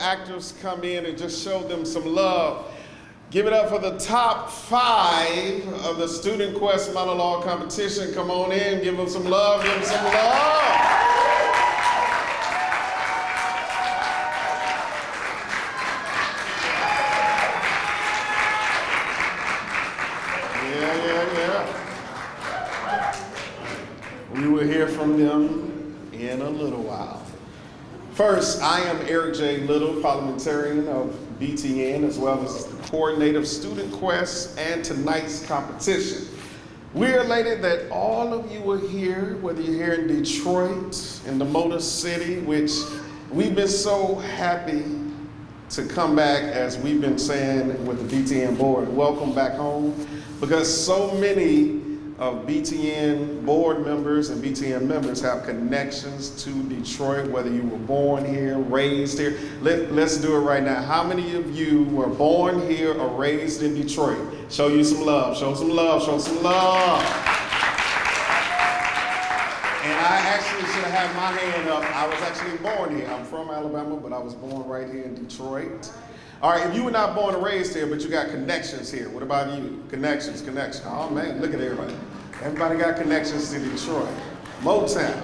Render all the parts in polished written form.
actors come in and just show them some love. Give it up for the top 5 of the Student Quest Monologue competition. Come on in, give them some love, give them some love. We will hear from them in a little while. First, I am Eric J. Little, parliamentarian of BTN, as well as the coordinator of Student Quest and tonight's competition. We are elated that all of you are here, whether you're here in Detroit, in the Motor City, which we've been so happy to come back, as we've been saying with the BTN board. Welcome back home, because so many of BTN board members and BTN members have connections to Detroit, whether you were born here, raised here. Let's do it right now. How many of you were born here or raised in Detroit? Show you some love, show some love, show some love. And I actually should have had my hand up. I was actually born here. I'm from Alabama, but I was born right here in Detroit. All right, if you were not born and raised here, but you got connections here, what about you? Connections. Oh man, look at everybody. Everybody got connections to Detroit, Motown.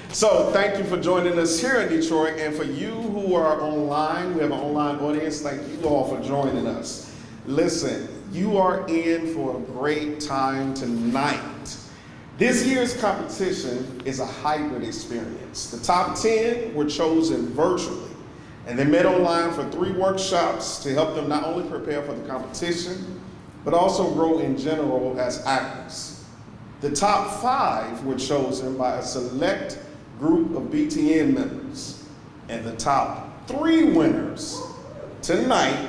So thank you for joining us here in Detroit, and for you who are online, we have an online audience, thank you all for joining us. Listen, you are in for a great time tonight. This year's competition is a hybrid experience. The top 10 were chosen virtually, and they met online for 3 workshops to help them not only prepare for the competition, but also grow in general as actors. The top 5 were chosen by a select group of BTN members, and the top 3 winners tonight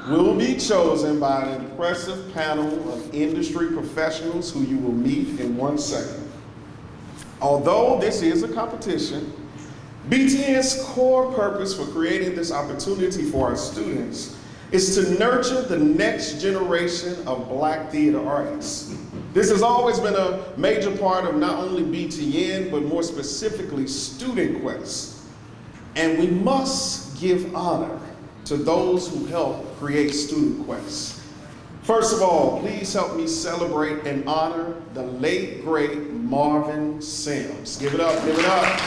will be chosen by an impressive panel of industry professionals who you will meet in 1 second. Although this is a competition, BTN's core purpose for creating this opportunity for our students is to nurture the next generation of Black theater artists. This has always been a major part of not only BTN, but more specifically Student Quest. And we must give honor to those who helped create Student Quest. First of all, please help me celebrate and honor the late, great Marvin Sims. Give it up, give it up.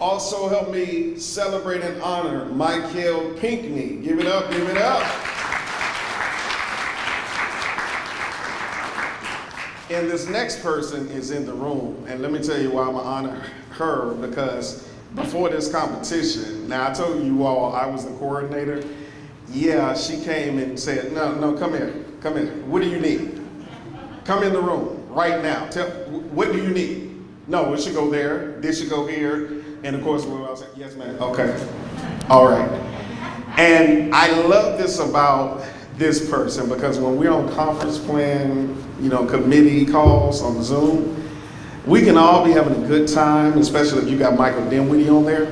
Also help me celebrate and honor Michael Pinckney. Give it up, give it up. And this next person is in the room, and let me tell you why I'm gonna honor her, because before this competition, now I told you all I was the coordinator. Yeah, she came and said, no, come here, what do you need? Come in the room right now, what do you need? No, it should go there, this should go here. And of course, I was like, yes, ma'am. Okay. All right. And I love this about this person, because when we're on conference plan, committee calls on Zoom, we can all be having a good time, especially if you got Michael Dinwiddie on there,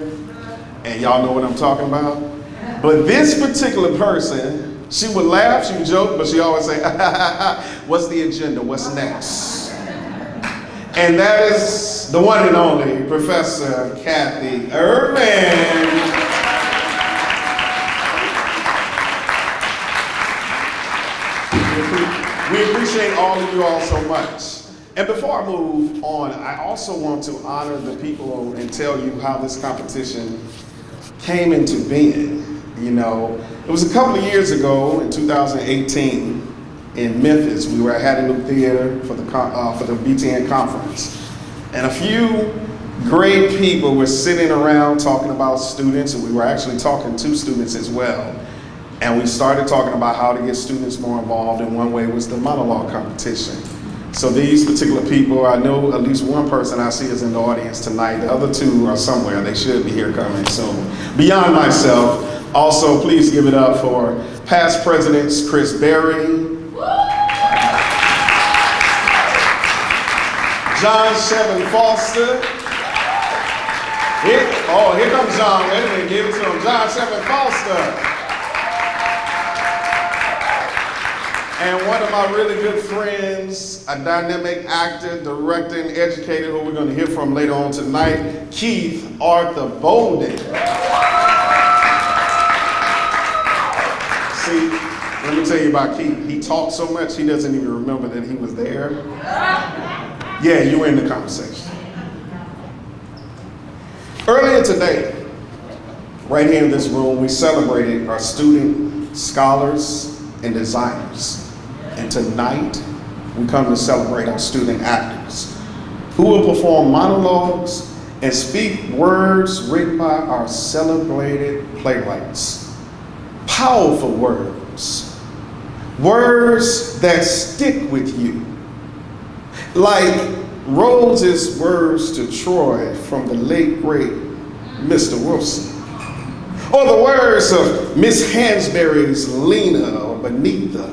and y'all know what I'm talking about. But this particular person, she would laugh, she would joke, but she always say, what's the agenda? What's next? And that is the one and only Professor Kathy Irvin. We appreciate all of you all so much. And before I move on, I also want to honor the people and tell you how this competition came into being. It was a couple of years ago in 2018. In Memphis, we were at Hattie Theater for the BTN conference. And a few great people were sitting around talking about students, and we were actually talking to students as well. And we started talking about how to get students more involved, and one way was the monologue competition. So these particular people, I know at least one person I see is in the audience tonight. The other 2 are somewhere. They should be here coming soon. Beyond myself, also please give it up for past presidents Chris Berry, John Shevin Foster. Here comes John. Wait a minute, give it to him. John Shevin Foster. And one of my really good friends, a dynamic actor, director, and educator who we're going to hear from later on tonight, Keith Arthur Bolden. See, let me tell you about Keith. He talked so much he doesn't even remember that he was there. Yeah, you were in the conversation. Earlier today, right here in this room, we celebrated our student scholars and designers. And tonight, we come to celebrate our student actors who will perform monologues and speak words written by our celebrated playwrights. Powerful words. Words that stick with you. Like Rose's words to Troy from the late, great Mr. Wilson. Or the words of Miss Hansberry's Lena or Benita.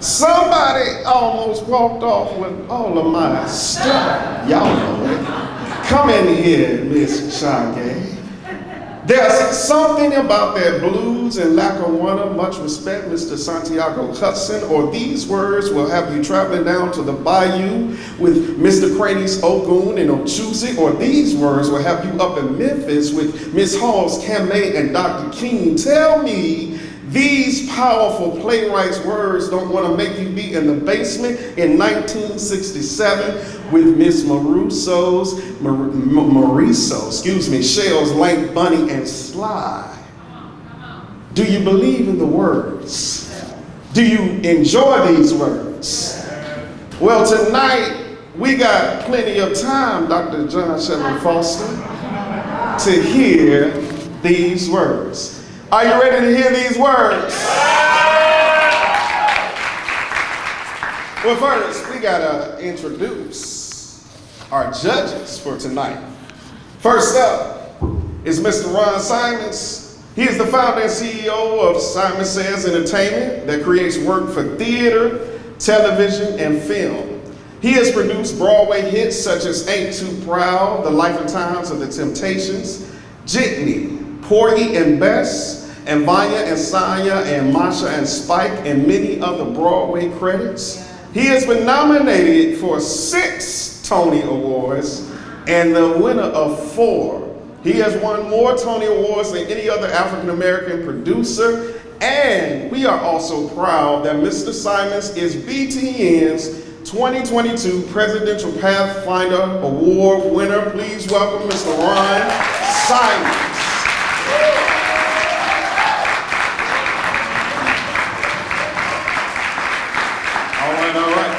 Somebody almost walked off with all of my stuff. Y'all know it. Come in here, Miss Shaggy. There's something about that blues and Lackawanna, much respect, Mr. Santiago Hudson, or these words will have you traveling down to the bayou with Mr. Crady's Ogun and Ochusi, or these words will have you up in Memphis with Miss Hall's Kamei and Dr. King. Tell me these powerful playwrights' words don't want to make you be in the basement in 1967 with Miss Shell's Lank Bunny and Sly. Do you believe in the words? Do you enjoy these words? Well, tonight we got plenty of time, Dr. John Shevlin Foster, to hear these words. Are you ready to hear these words? Well, first, we gotta introduce our judges for tonight. First up is Mr. Ron Simons. He is the founder and CEO of Simon Says Entertainment that creates work for theater, television, and film. He has produced Broadway hits such as Ain't Too Proud, The Life and Times of the Temptations, Jitney, Porgy and Bess, and Vanya and Saya and Masha and Spike, and many other Broadway credits. He has been nominated for 6 Tony Awards and the winner of 4. He has won more Tony Awards than any other African American producer, and we are also proud that Mr. Simons is BTN's 2022 Presidential Pathfinder Award winner. Please welcome Mr. Ron Simons. All right.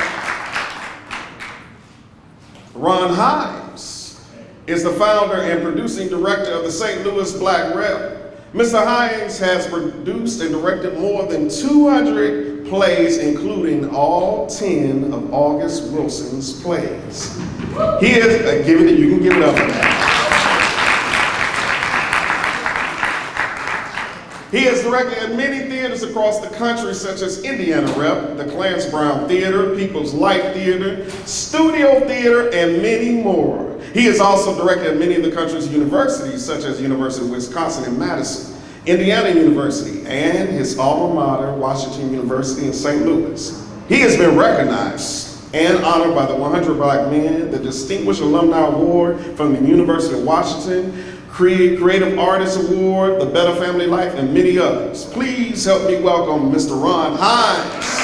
Ron Hines is the founder and producing director of the St. Louis Black Rep. Mr. Hines has produced and directed more than 200 plays, including all 10 of August Wilson's plays. He is, you can give it up for that. He has directed at many theaters across the country, such as Indiana Rep, the Clarence Brown Theater, People's Light Theater, Studio Theater, and many more. He has also directed at many of the country's universities, such as University of Wisconsin in Madison, Indiana University, and his alma mater, Washington University in St. Louis. He has been recognized and honored by the 100 Black Men, the Distinguished Alumni Award from the University of Washington, Creative Artist Award, the Better Family Life, and many others. Please help me welcome Mr. Ron Hines.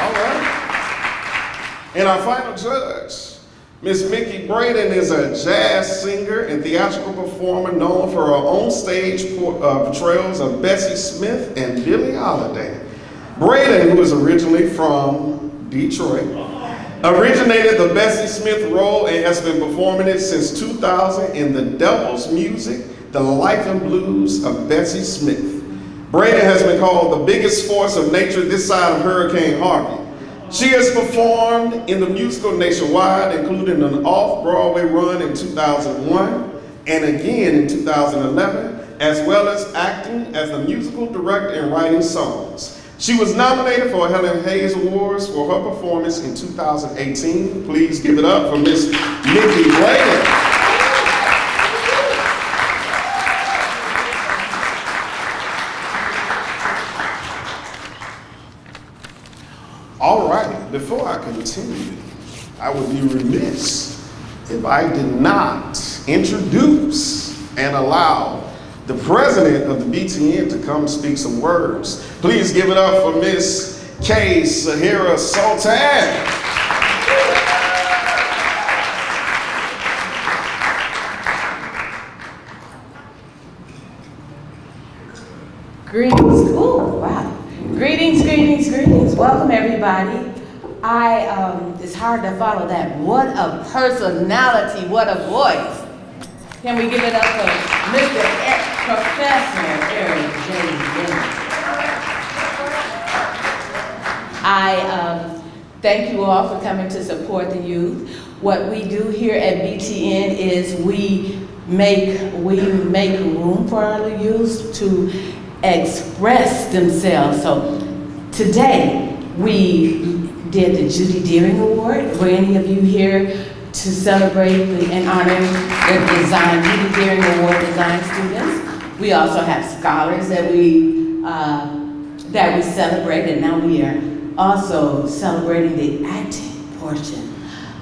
All right. And our final judge, Miss Mickey Braden, is a jazz singer and theatrical performer known for her on-stage portrayals of Bessie Smith and Billie Holiday. Braden, who is originally from Detroit, originated the Bessie Smith role and has been performing it since 2000 in The Devil's Music, The Life and Blues of Bessie Smith. Braden has been called the biggest force of nature this side of Hurricane Harvey. She has performed in the musical nationwide, including an off-Broadway run in 2001 and again in 2011, as well as acting as the musical director and writing songs. She was nominated for a Helen Hayes Awards for her performance in 2018. Please give it up for Miss Mickey Braden. before I continue, I would be remiss if I did not introduce and allow the president of the BTN to come speak some words. Please give it up for Miss K. Sahira Sultan. Greetings. Oh, wow. Greetings, greetings, greetings. Welcome, everybody. It's hard to follow that. What a personality, what a voice. Can we give it up for Mr. Professor Eric J. Bennett? I thank you all for coming to support the youth. What we do here at BTN is we make room for our youth to express themselves. So today we did the Judy Deering Award. Were any of you here to celebrate and honor the Judy Deering Award design students? We also have scholars that we celebrate, and now we are also celebrating the acting portion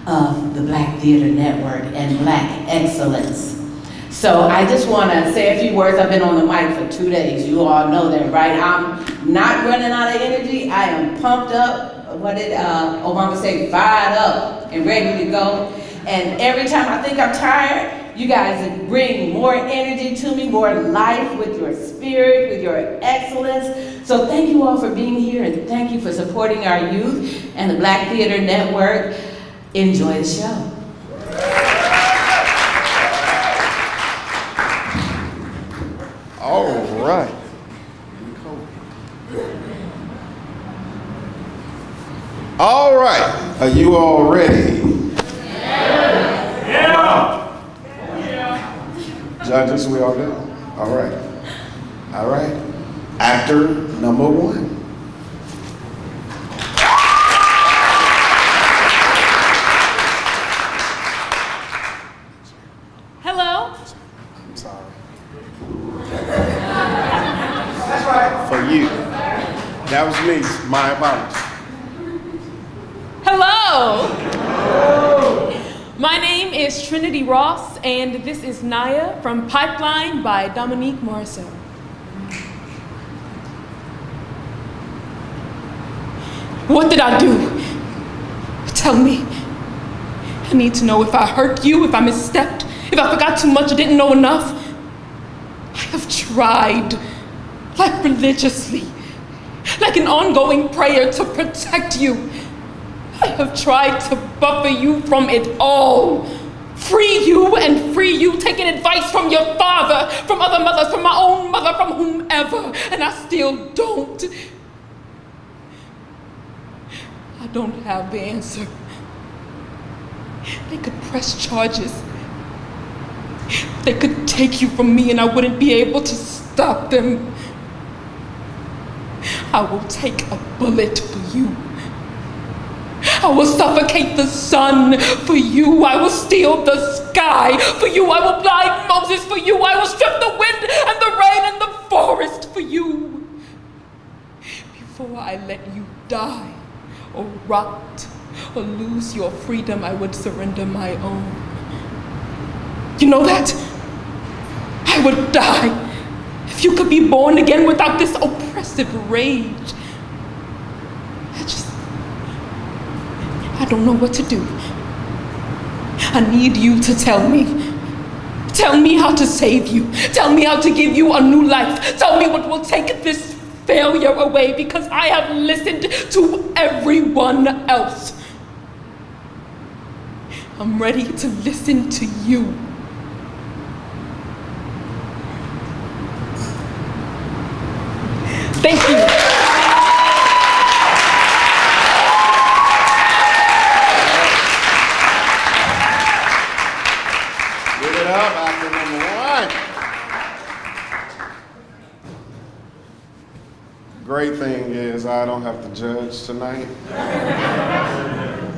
of the Black Theater Network and Black Excellence. So I just want to say a few words. I've been on the mic for 2 days. You all know that, right? I'm not running out of energy. I am pumped up. What did Obama say? Fired up and ready to go. And every time I think I'm tired, you guys bring more energy to me, more life with your spirit, with your excellence. So thank you all for being here, and thank you for supporting our youth and the Black Theater Network. Enjoy the show. All right. All right. Are you all ready? Yeah. Judges, we all done? All right. All right. Actor number 1. Hello. I'm sorry. That's right. For you. That was me. My apologies. Hello. My name is Trinity Ross, and this is Naya from Pipeline by Dominique Morrisseau. What did I do? Tell me. I need to know if I hurt you, if I misstepped, if I forgot too much or didn't know enough. I have tried, like religiously, like an ongoing prayer to protect you. I have tried to buffer you from it all. Free you and free you, taking advice from your father, from other mothers, from my own mother, from whomever, and I still don't. I don't have the answer. They could press charges. They could take you from me and I wouldn't be able to stop them. I will take a bullet for you. I will suffocate the sun for you. I will steal the sky for you. I will blind Moses for you. I will strip the wind and the rain and the forest for you. Before I let you die or rot or lose your freedom, I would surrender my own. You know that? I would die if you could be born again without this oppressive rage. I don't know what to do. I need you to tell me. Tell me how to save you. Tell me how to give you a new life. Tell me what will take this failure away, because I have listened to everyone else. I'm ready to listen to you. Thank you. Up after number 1. Great thing is I don't have to judge tonight.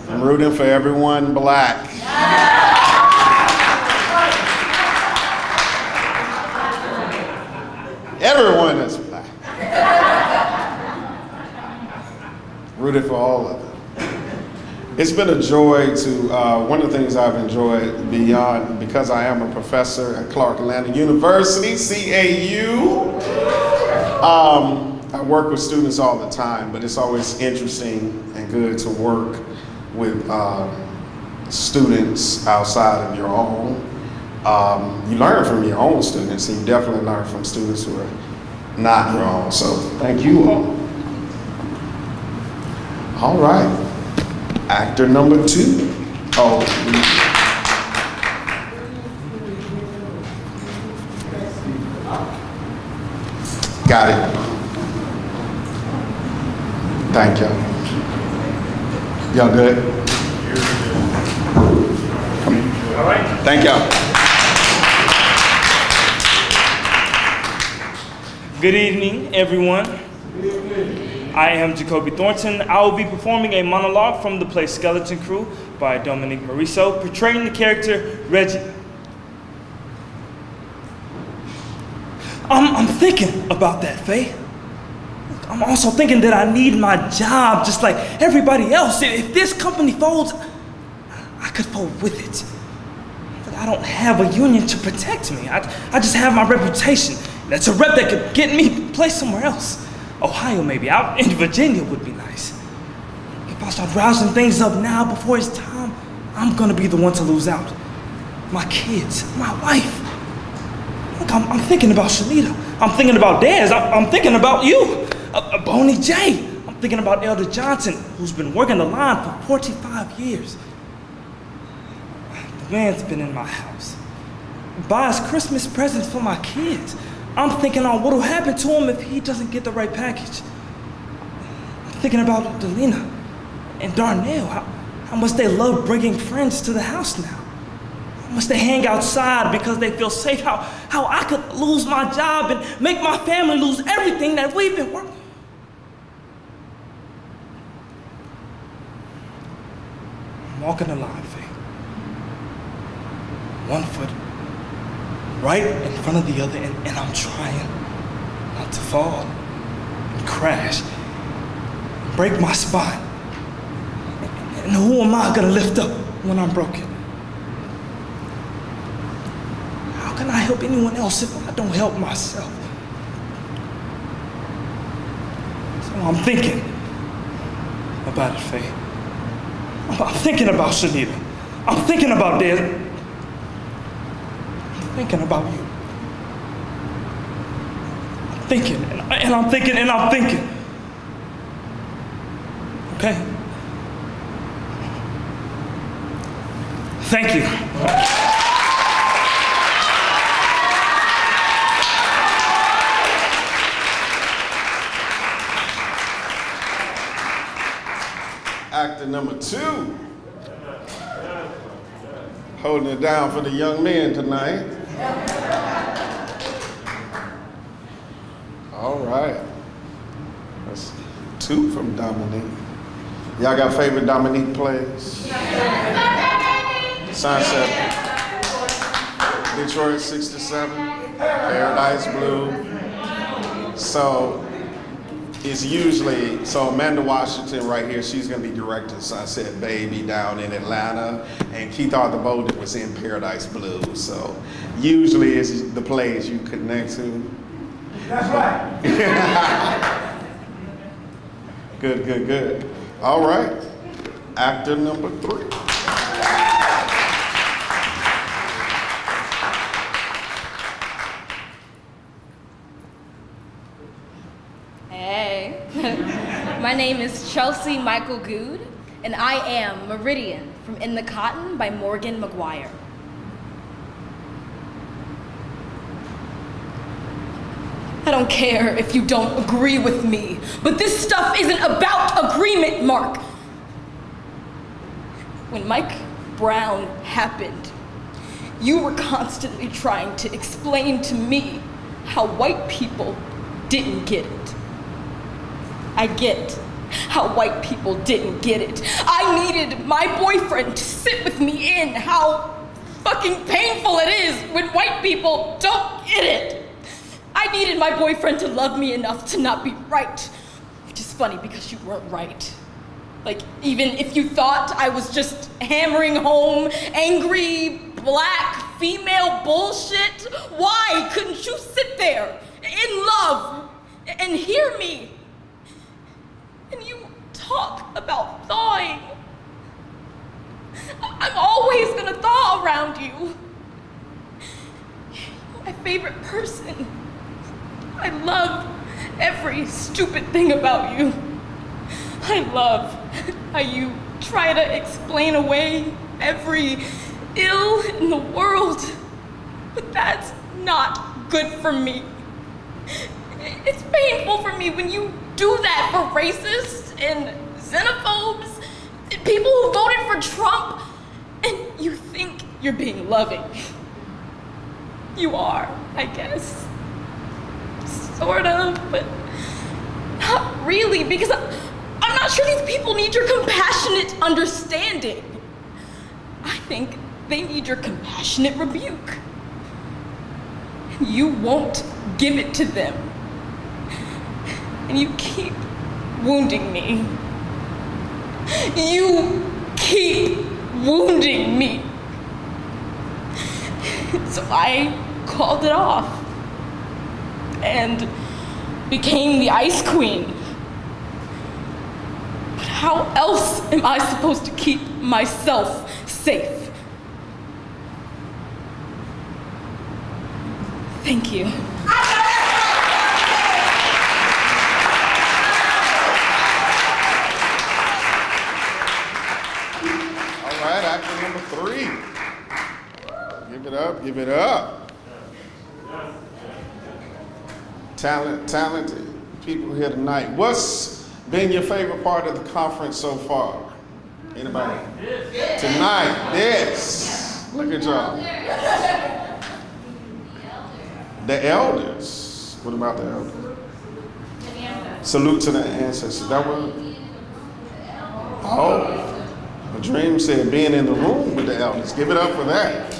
I'm rooting for everyone black. Everyone is black. Rooted for all of them. It's been a joy to, one of the things I've enjoyed beyond, because I am a professor at Clark Atlanta University, CAU. I work with students all the time, but it's always interesting and good to work with students outside of your own. You learn from your own students, and you definitely learn from students who are not your own. So thank you all. All right, actor number 2. Oh, got it. Thank y'all. Y'all good? All right. Thank y'all. Good evening, everyone. I am Jacoby Thornton. I will be performing a monologue from the play Skeleton Crew by Dominique Morisseau, portraying the character Reggie. I'm thinking about that, Faye. I'm also thinking that I need my job just like everybody else. If this company folds, I could fold with it. But I don't have a union to protect me. I just have my reputation. That's a rep that could get me placed somewhere else. Ohio, maybe. Out in Virginia would be nice. If I start rousing things up now before it's time, I'm gonna be the one to lose out. My kids, my wife. Look, I'm thinking about Shanita. I'm thinking about Daz. I'm thinking about you. Boney J. I'm thinking about Elder Johnson, who's been working the line for 45 years. The man's been in my house. Buys Christmas presents for my kids. I'm thinking on what'll happen to him if he doesn't get the right package. I'm thinking about Delina and Darnell, how much they love bringing friends to the house now. How much they hang outside because they feel safe, how I could lose my job and make my family lose everything that we've been working. I'm walking the line, Faye. 1 foot right in front of the other, and I'm trying not to fall and crash, and break my spine. And who am I gonna lift up when I'm broken? How can I help anyone else if I don't help myself? So I'm thinking about it, Faye. I'm thinking about Shanita. I'm thinking about Dad. Thinking about you. I'm thinking, and I'm thinking, and I'm thinking. Okay? Thank you. Actor number 2. Holding it down for the young men tonight. All right. That's 2 from Dominique. Y'all got favorite Dominique plays? Sunset, Detroit 67, Paradise Blue. So it's usually, so Amanda Washington right here, she's gonna be directing Sunset Baby down in Atlanta, and Keith Arthur Bolden was in Paradise Blue. So usually it's the plays you connect to. That's right. Good, good, good. All right, actor number 3. Hey, my name is Chelsea Michael Good, and I am Meridian from In the Cotton by Morgan McGuire. I don't care if you don't agree with me, but this stuff isn't about agreement, Mark. When Mike Brown happened, you were constantly trying to explain to me how white people didn't get it. I get how white people didn't get it. I needed my boyfriend to sit with me in how fucking painful it is when white people don't get it. I needed my boyfriend to love me enough to not be right, which is funny because you weren't right. Like, even if you thought I was just hammering home angry, black, female bullshit, why couldn't you sit there in love and hear me? And you talk about thawing. I'm always gonna thaw around you. You're my favorite person. I love every stupid thing about you. I love how you try to explain away every ill in the world, but that's not good for me. It's painful for me when you do that for racists and xenophobes, people who voted for Trump, and you think you're being loving. You are, I guess. Sort of, but not really, because I'm not sure these people need your compassionate understanding. I think they need your compassionate rebuke. And you won't give it to them. And you keep wounding me. You keep wounding me. So I called it off and became the Ice Queen. But how else am I supposed to keep myself safe? Thank you. All right, actor number 3. Give it up, give it up. Talented people here tonight. What's been your favorite part of the conference so far? Anybody? Tonight, this. Look at y'all. The elders. What about the elders? Salute to the ancestors. That was. Oh, a dream said being in the room with the elders. Give it up for that.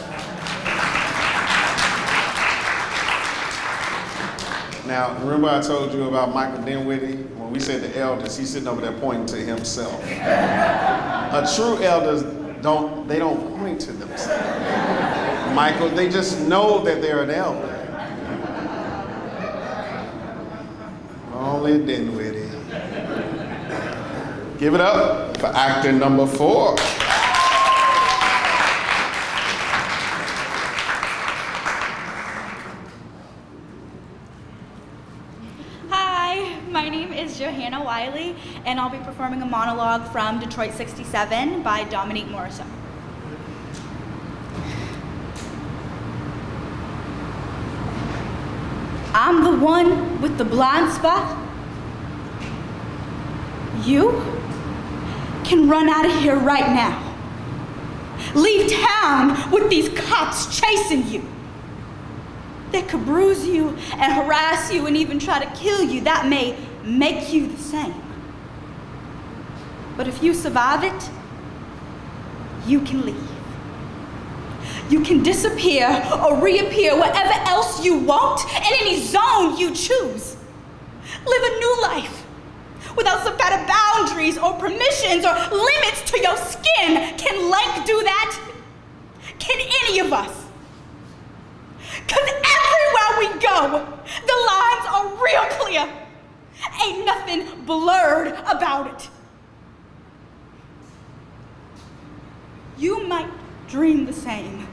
Now, remember I told you about Michael Dinwiddie? When we said the elders, he's sitting over there pointing to himself. A true elders don't point to themselves. Michael, they just know that they're an elder. Only Dinwiddie. Give it up for actor number 4. My name is Johanna Wiley, and I'll be performing a monologue from Detroit 67 by Dominique Morrison. I'm the one with the blind spot. You can run out of here right now. Leave town with these cops chasing you. They could bruise you and harass you and even try to kill you. That may make you the same. But if you survive it, you can leave. You can disappear or reappear wherever else you want, in any zone you choose. Live a new life without some kind of boundaries or permissions or limits to your skin. Can Lake do that? Can any of us? Because everywhere we go, the lines are real clear. Ain't nothing blurred about it. You might dream the same.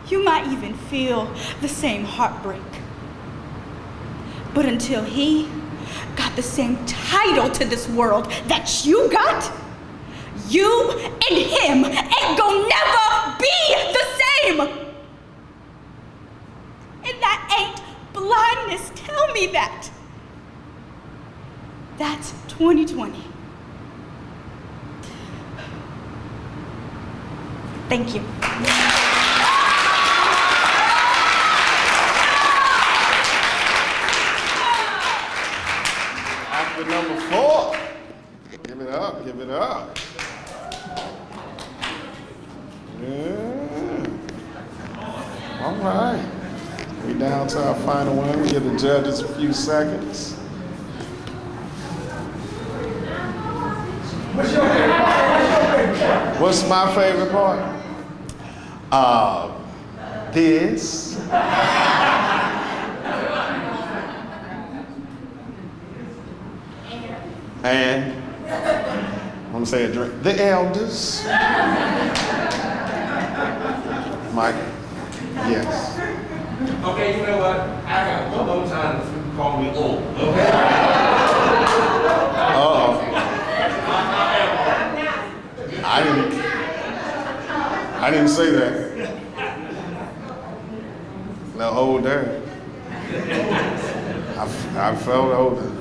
You might even feel the same heartbreak. But until he got the same title to this world that you got, you and him ain't gonna never be the same. And that ain't blindness. Tell me that. That's 2020. Thank you. Actor number 4. Give it up, give it up. Yeah. All right. We down to our final one. We give the judges a few seconds. What's my favorite part? This. And I'm gonna say a drink. The elders. Mike. Yes. Okay, you know what? I got one more time to call me old. Okay. Uh-oh. I didn't say that. No, older. I felt older.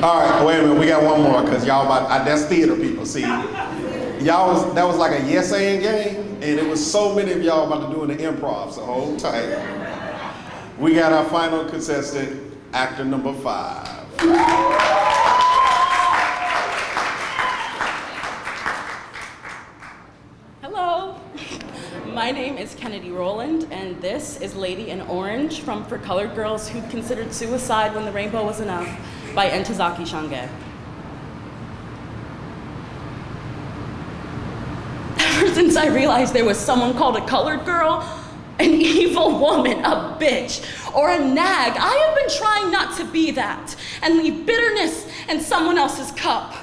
All right, wait a minute. We got one more because y'all that's theater people. See, that was like a yes and game, and it was so many of y'all about to do the improv. So hold tight. We got our final contestant, actor number 5. Hello, my name is Kennedy Rowland, and this is Lady in Orange from For Colored Girls Who Considered Suicide When the Rainbow Was Enough by Ntozake Shange. Ever since I realized there was someone called a colored girl, an evil woman, a bitch, or a nag, I have been trying not to be that and leave bitterness in someone else's cup.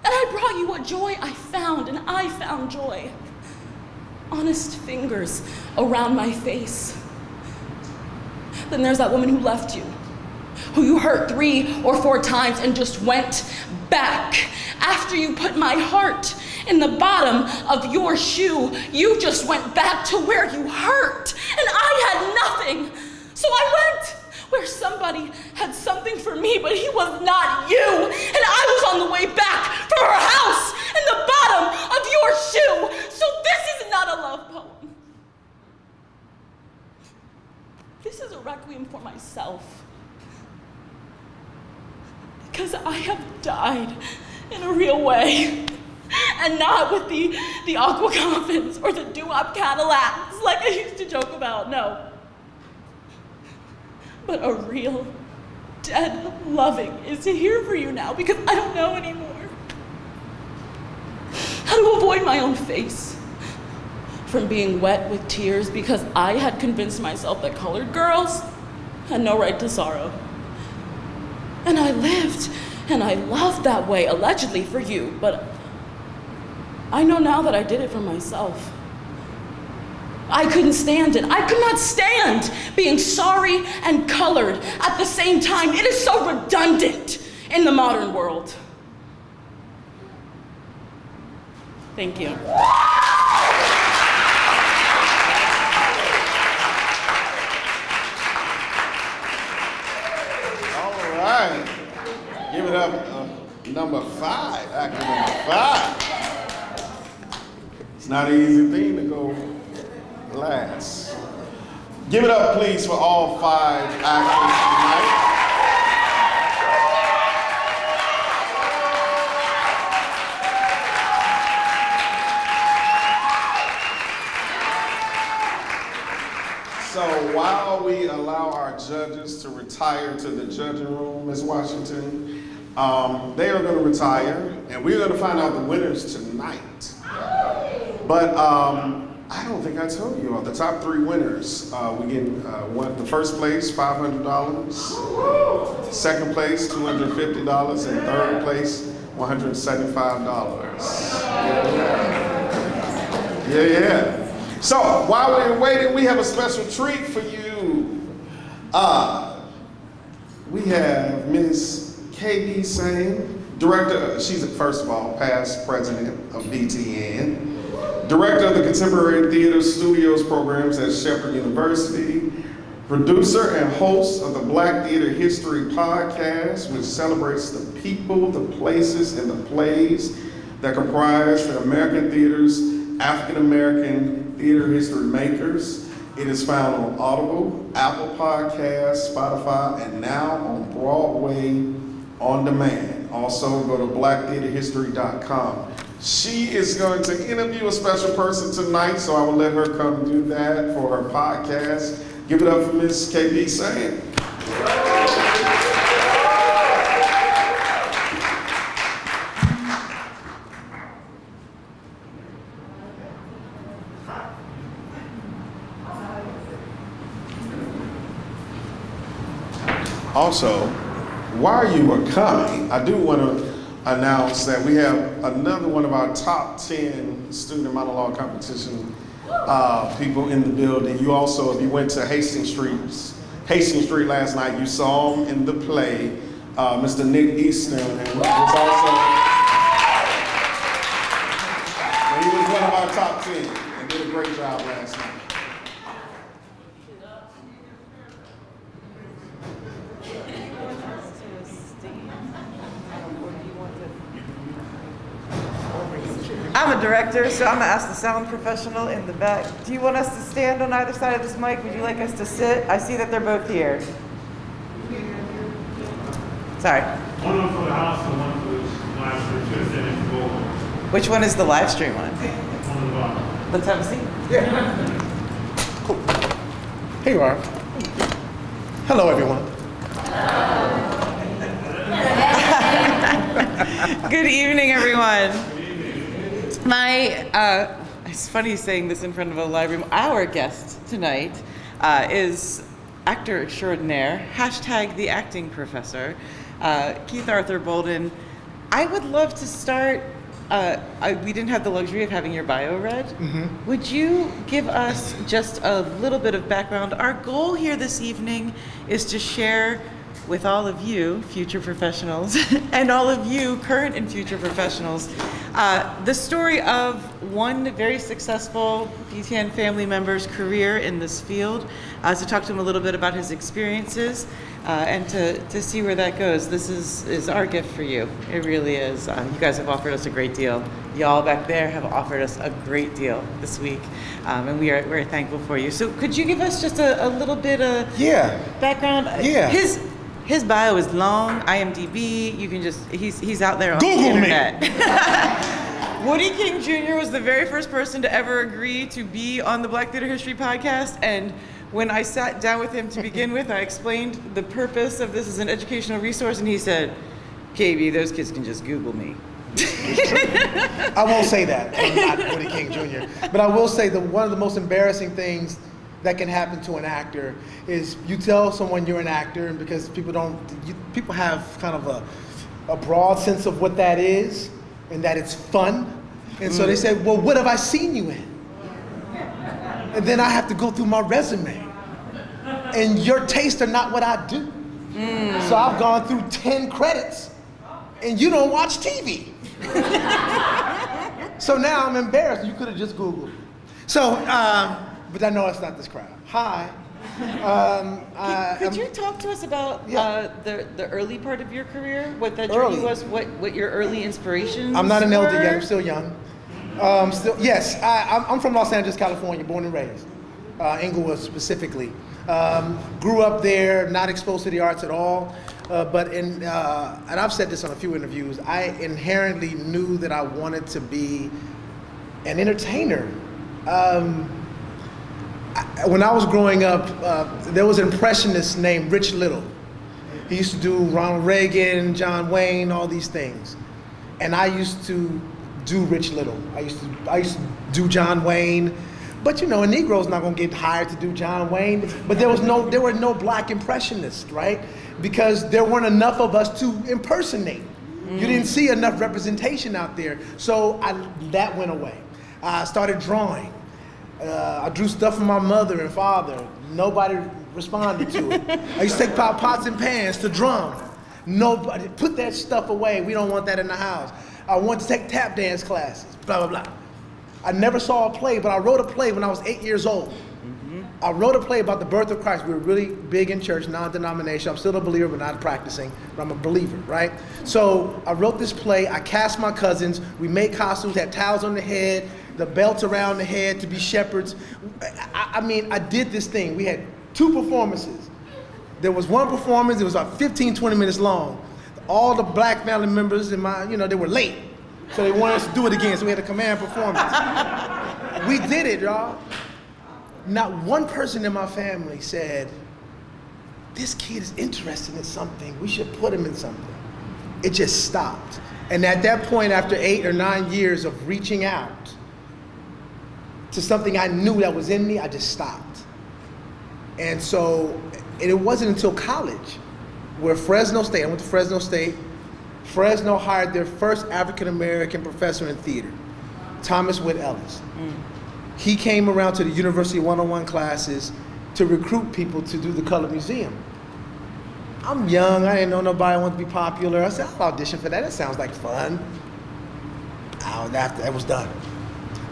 And I brought you what joy I found, and I found joy. Honest fingers around my face. Then there's that woman who left you, who you hurt 3 or 4 times and just went back. After you put my heart in the bottom of your shoe, you just went back to where you hurt, and I had nothing. So I went where somebody had something for me, but he was not you, and I was on the way back from her house in the bottom of your shoe. So this is not a love poem. This is a requiem for myself. Because I have died in a real way. And not with the aqua coffins or the doo-wop Cadillacs like I used to joke about, no. But a real, dead loving is here for you now because I don't know anymore how to avoid my own face from being wet with tears because I had convinced myself that colored girls had no right to sorrow. And I lived and I loved that way, allegedly for you, but I know now that I did it for myself. I couldn't stand it. I could not stand being sorry and colored at the same time. It is so redundant in the modern world. Thank you. All right. Give it up, number 5, actor number 5. It's not an easy thing to go last. Give it up, please, for all 5 actors tonight. So while we allow our judges to retire to the judging room, Ms. Washington, they are going to retire, and we're going to find out the winners tonight. But I don't think I told you all the top 3 winners. We get the first place, $500. Second place, $250, and third place, $175. Yeah. So while we're waiting, we have a special treat for you. We have Ms. KB Singh, director. She's first of all past president of BTN. Director of the Contemporary Theater Studios programs at Shepherd University, producer and host of the Black Theater History Podcast, which celebrates the people, the places, and the plays that comprise the American theater's African-American theater history makers. It is found on Audible, Apple Podcasts, Spotify, and now on Broadway on demand. Also, go to blacktheaterhistory.com. She is going to interview a special person tonight, so I will let her come do that for her podcast. Give it up for Ms. KB Singh. Also, while you are coming, I do want to announce that we have another one of our top 10 student monologue competition people in the building. You also, if you went to Hastings Street last night, you saw him in the play, Mr. Nick Easton, and he was one of our top 10 and did a great job last night. I'm a director, so I'm gonna ask the sound professional in the back. Do you want us to stand on either side of this mic? Would you like us to sit? I see that they're both here. Sorry. One for the house and one for the live stream. Just in it for Which one is the live stream one? on the bottom. Let's have a seat. Yeah. Cool. Here you are. Hello, everyone. Good evening, everyone. It's funny saying this in front of a live room. Our guest tonight is actor extraordinaire, hashtag the acting professor, Keith Arthur Bolden. I would love to start, we didn't have the luxury of having your bio read. Mm-hmm. Would you give us just a little bit of background? Our goal here this evening is to share with all of you, future professionals, and all of you, current and future professionals, the story of one very successful BTN family member's career in this field, to talk to him a little bit about his experiences, and to see where that goes. This is our gift for you. It really is. You guys have offered us a great deal. Y'all back there have offered us a great deal this week, and we're thankful for you. So could you give us just a little bit of background? Yeah. His bio is long, IMDb, you can just, he's out there on Google the internet. Woody King Jr. was the very first person to ever agree to be on the Black Theater History podcast, and when I sat down with him to begin with, I explained the purpose of this as an educational resource, and he said, KB, those kids can just Google me. I won't say that. I'm not Woody King Jr. But I will say that one of the most embarrassing things that can happen to an actor is you tell someone you're an actor, and because people have kind of a broad sense of what that is and that it's fun. And so they say, well, what have I seen you in? And then I have to go through my resume. And your tastes are not what I do. So I've gone through 10 credits and you don't watch TV. So now I'm embarrassed. You could have just Googled. So, but I know it's not this crowd. Hi. Could you talk to us about the early part of your career? What that Early. journey was? What your early inspirations I'm not an elder were? yet. I'm still young. Yes, I'm from Los Angeles, California, born and raised. Inglewood specifically. Grew up there, not exposed to the arts at all. And I've said this on a few interviews, I inherently knew that I wanted to be an entertainer. When I was growing up, there was an impressionist named Rich Little. He used to do Ronald Reagan, John Wayne, all these things. And I used to do Rich Little. I used to do John Wayne. But you know, a Negro's not gonna get hired to do John Wayne. But there were no black impressionists, right? Because there weren't enough of us to impersonate. You didn't see enough representation out there. So that went away. I started drawing. I drew stuff for my mother and father. Nobody responded to it. I used to take pots and pans to drum. Nobody, put that stuff away. We don't want that in the house. I wanted to take tap dance classes, blah, blah, blah. I never saw a play, but I wrote a play when I was 8 years old. I wrote a play about the birth of Christ. We were really big in church, non-denominational. I'm still a believer, but not practicing, but I'm a believer, right? So I wrote this play. I cast my cousins. We made costumes, had towels on the head, the belts around the head to be shepherds. I mean, I did this thing. We had 2 performances. There was one performance, it was about 15, 20 minutes long. All the black family members in they were late. So they wanted us to do it again, so we had a command performance. We did it, y'all. Not one person in my family said, this kid is interested in something, we should put him in something. It just stopped. And at that point, after 8 or 9 years of reaching out to something I knew that was in me, I just stopped. And so, it wasn't until college where Fresno State, I went to Fresno State. Fresno hired their first African-American professor in theater, Thomas Whit Ellis. He came around to the university one-on-one classes to recruit people to do the Color Museum. I'm young, I didn't know nobody, I wanted to be popular. I said, I'll audition for that, that sounds like fun. After that was done.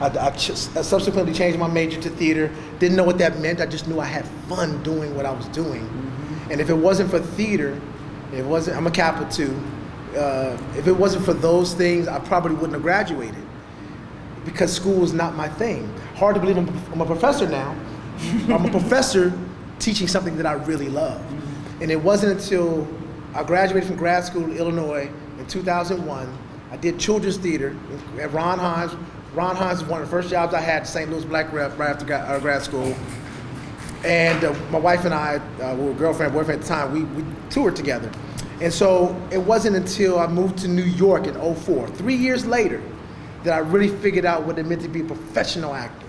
I subsequently changed my major to theater. Didn't know what that meant, I just knew I had fun doing what I was doing. And if it wasn't for theater, I'm a Kappa too, if it wasn't for those things, I probably wouldn't have graduated because school was not my thing. Hard to believe I'm a professor now. I'm a professor teaching something that I really love. And it wasn't until I graduated from grad school in Illinois in 2001, I did children's theater at Ron Hines. Ron Hines was one of the first jobs I had at St. Louis Black Rep right after grad school. And my wife and I, we were girlfriend, boyfriend at the time, we toured together. And so it wasn't until I moved to New York in 2004, 3 years later, that I really figured out what it meant to be a professional actor.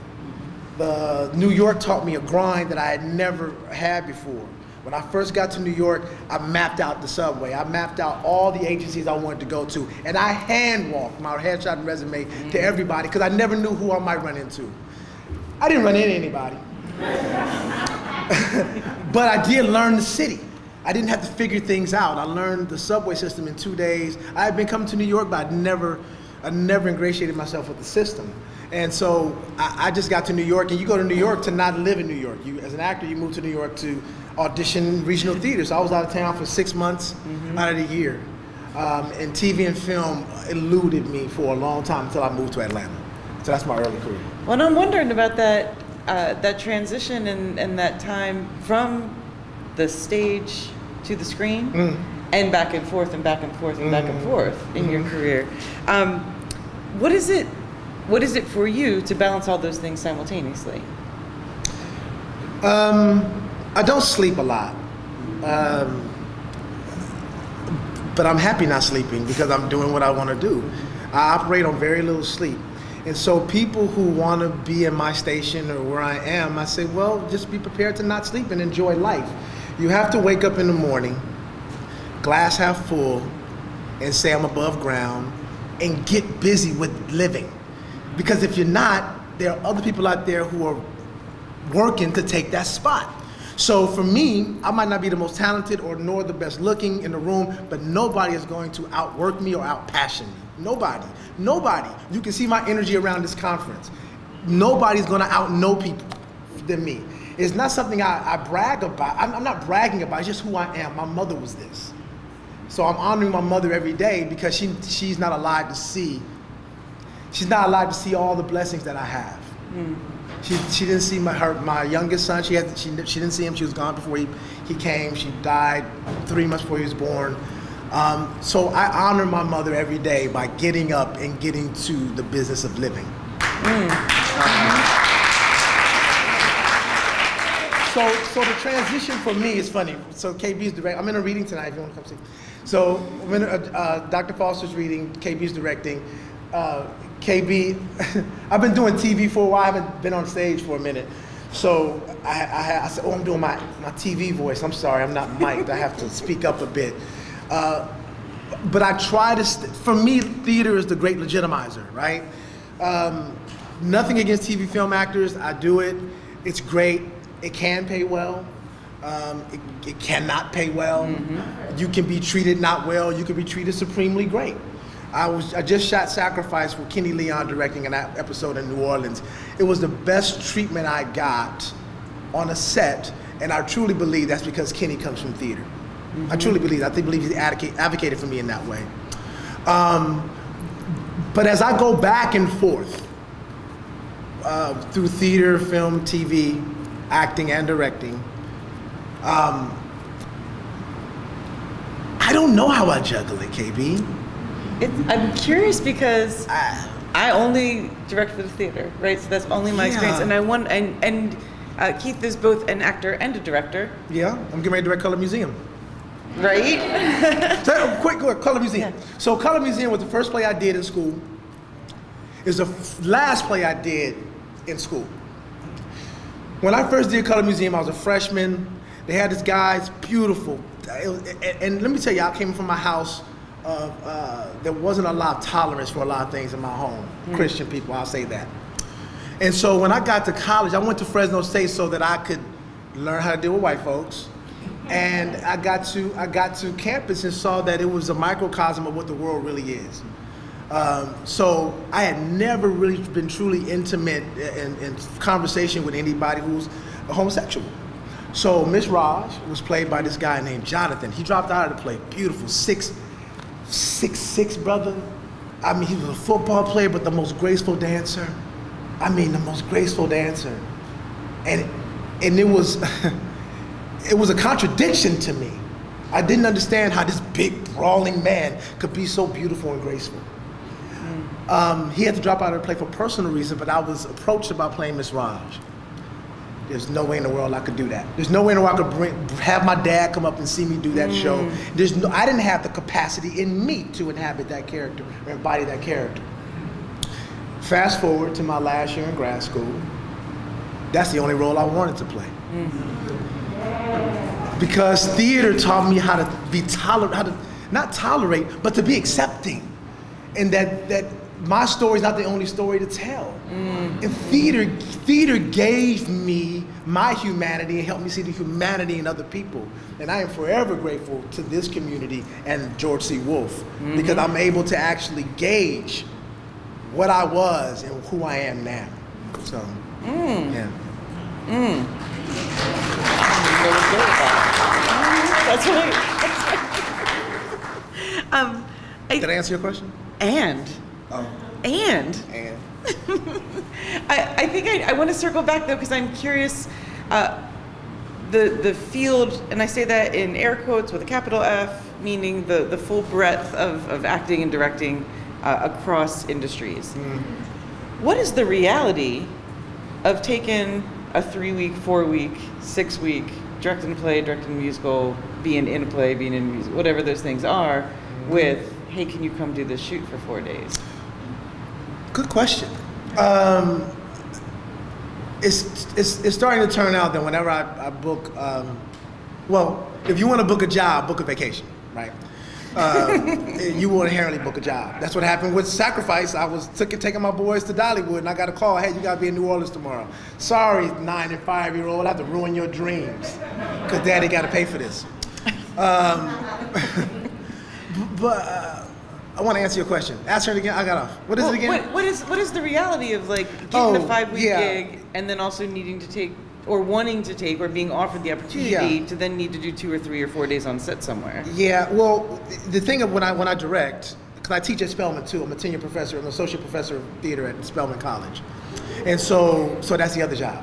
New York taught me a grind that I had never had before. When I first got to New York, I mapped out the subway. I mapped out all the agencies I wanted to go to. And I hand walked my headshot and resume to everybody because I never knew who I might run into. I didn't run into anybody. But I did learn the city. I didn't have to figure things out. I learned the subway system in 2 days. I had been coming to New York, but I never ingratiated myself with the system. And so I just got to New York, and you go to New York to not live in New York. As an actor, you move to New York to audition regional theaters. So I was out of town for 6 months out of the year. And TV and film eluded me for a long time until I moved to Atlanta. So that's my early career. Well, I'm wondering about that transition and that time from the stage to the screen and back and forth and back and forth and back and forth in your career. What is it for you to balance all those things simultaneously? I don't sleep a lot. But I'm happy not sleeping because I'm doing what I want to do. I operate on very little sleep. And so people who want to be in my station or where I am, I say, well, just be prepared to not sleep and enjoy life. You have to wake up in the morning, glass half full, and say I'm above ground, and get busy with living. Because if you're not, there are other people out there who are working to take that spot. So for me, I might not be the most talented nor the best looking in the room, but nobody is going to outwork me or outpassion me. Nobody. You can see my energy around this conference. Nobody's gonna outknow people than me. It's not something I brag about. I'm not bragging about, it's just who I am. My mother was this. So I'm honoring my mother every day because she's not alive to see. She's not alive to see all the blessings that I have. She didn't see my youngest son. She didn't see him. She was gone before he came. She died 3 months before he was born. So I honor my mother every day by getting up and getting to the business of living. So the transition for me is funny. So KB's directing. I'm in a reading tonight if you want to come see. So I'm in Dr. Foster's reading, KB's directing. KB, I've been doing TV for a while, I haven't been on stage for a minute. So I said, I'm doing my TV voice. I'm sorry, I'm not mic'd. I have to speak up a bit. But I try to, for me, theater is the great legitimizer, right? Nothing against TV film actors, I do it. It's great, it can pay well. It cannot pay well. You can be treated not well, you can be treated supremely great. I just shot Sacrifice with Kenny Leon directing an episode in New Orleans. It was the best treatment I got on a set, and I truly believe that's because Kenny comes from theater. I truly believe that. I believe he advocated for me in that way. But as I go back and forth through theater, film, TV, acting, and directing, I don't know how I juggle it, KB. I'm curious because I only direct for the theater, right? So that's only my experience. And I want and Keith is both an actor and a director. Yeah, I'm getting ready to direct Color Museum. Right? So, quick, Color Museum. Yeah. So Color Museum was the first play I did in school. It's the last play I did in school. When I first did Color Museum, I was a freshman. They had this guy, it's beautiful. and let me tell you, I came from a house of, there wasn't a lot of tolerance for a lot of things in my home. Christian people, I'll say that. And so when I got to college, I went to Fresno State so that I could learn how to deal with white folks. And I got to campus and saw that it was a microcosm of what the world really is. So I had never really been truly intimate in conversation with anybody who was a homosexual. So Miss Raj was played by this guy named Jonathan. He dropped out of the play. Beautiful, 6'6" brother. I mean, he was a football player, but the most graceful dancer. I mean, the most graceful dancer. And it was, it was a contradiction to me. I didn't understand how this big, brawling man could be so beautiful and graceful. He had to drop out of the play for personal reasons, but I was approached about playing Miss Raj. There's no way in the world I could do that. There's no way in the world I could have my dad come up and see me do that show. I didn't have the capacity in me to inhabit that character or embody that character. Fast forward to my last year in grad school. That's the only role I wanted to play. Because theater taught me how to be not tolerate, but to be accepting. And that my story is not the only story to tell. And theater gave me my humanity and helped me see the humanity in other people. And I am forever grateful to this community and George C. Wolfe, because I'm able to actually gauge what I was and who I am now. So, yeah. That's right. Did I answer your question? And I think I want to circle back though, because I'm curious, the field, and I say that in air quotes with a capital F, meaning the full breadth of acting and directing across industries. What is the reality of taking a 3-week, 4-week, 6-week, directing a play, directing a musical, being in a play, being in a musical, whatever those things are, with, hey, can you come do this shoot for 4 days? Good question. It's starting to turn out that whenever I book, well, if you want to book a job, book a vacation, right? You will inherently book a job. That's what happened with Sacrifice. I was taking my boys to Dollywood, and I got a call, hey, you got to be in New Orleans tomorrow. Sorry, 9 and 5-year-old, I have to ruin your dreams, because daddy got to pay for this. But I want to answer your question. Answer it again. I got off. What is it again? What is the reality of like getting a 5-week gig and then also needing to take or wanting to take or being offered the opportunity to then need to do 2 or 3 or 4 days on set somewhere? Yeah. Well, the thing of when I direct, because I teach at Spelman too. I'm a tenure professor. I'm an associate professor of theater at Spelman College, and so that's the other job,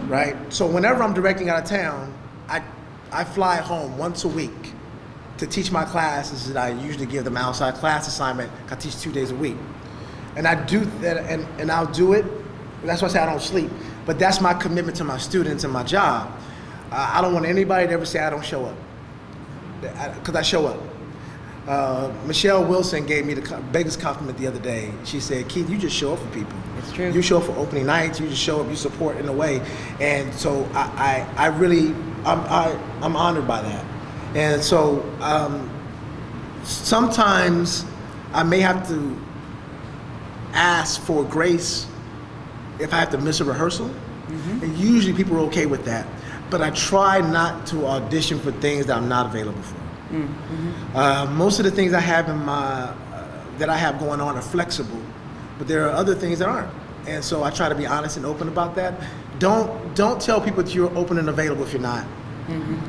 right? So whenever I'm directing out of town, I fly home once a week to teach my classes that I usually give them outside class assignment. I teach 2 days a week. And I do that, and I'll do it. That's why I say I don't sleep. But that's my commitment to my students and my job. I don't want anybody to ever say I don't show up, because I show up. Michelle Wilson gave me the biggest compliment the other day. She said, Keith, you just show up for people. It's true. You show up for opening nights, you just show up, you support in a way. And so I'm honored by that. And so sometimes I may have to ask for grace if I have to miss a rehearsal. And usually people are okay with that. But I try not to audition for things that I'm not available for. Most of the things I have in that I have going on are flexible, but there are other things that aren't. And so I try to be honest and open about that. Don't tell people that you're open and available if you're not.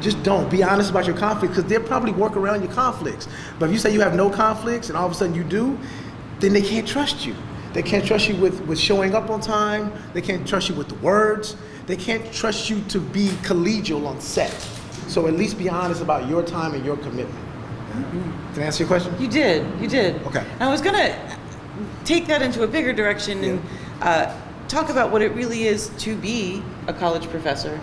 Just don't. Be honest about your conflicts, because they'll probably work around your conflicts. But if you say you have no conflicts and all of a sudden you do, then they can't trust you. They can't trust you with showing up on time. They can't trust you with the words. They can't trust you to be collegial on set. So at least be honest about your time and your commitment. Can I answer your question? You did. Okay. I was gonna take that into a bigger direction and talk about what it really is to be a college professor,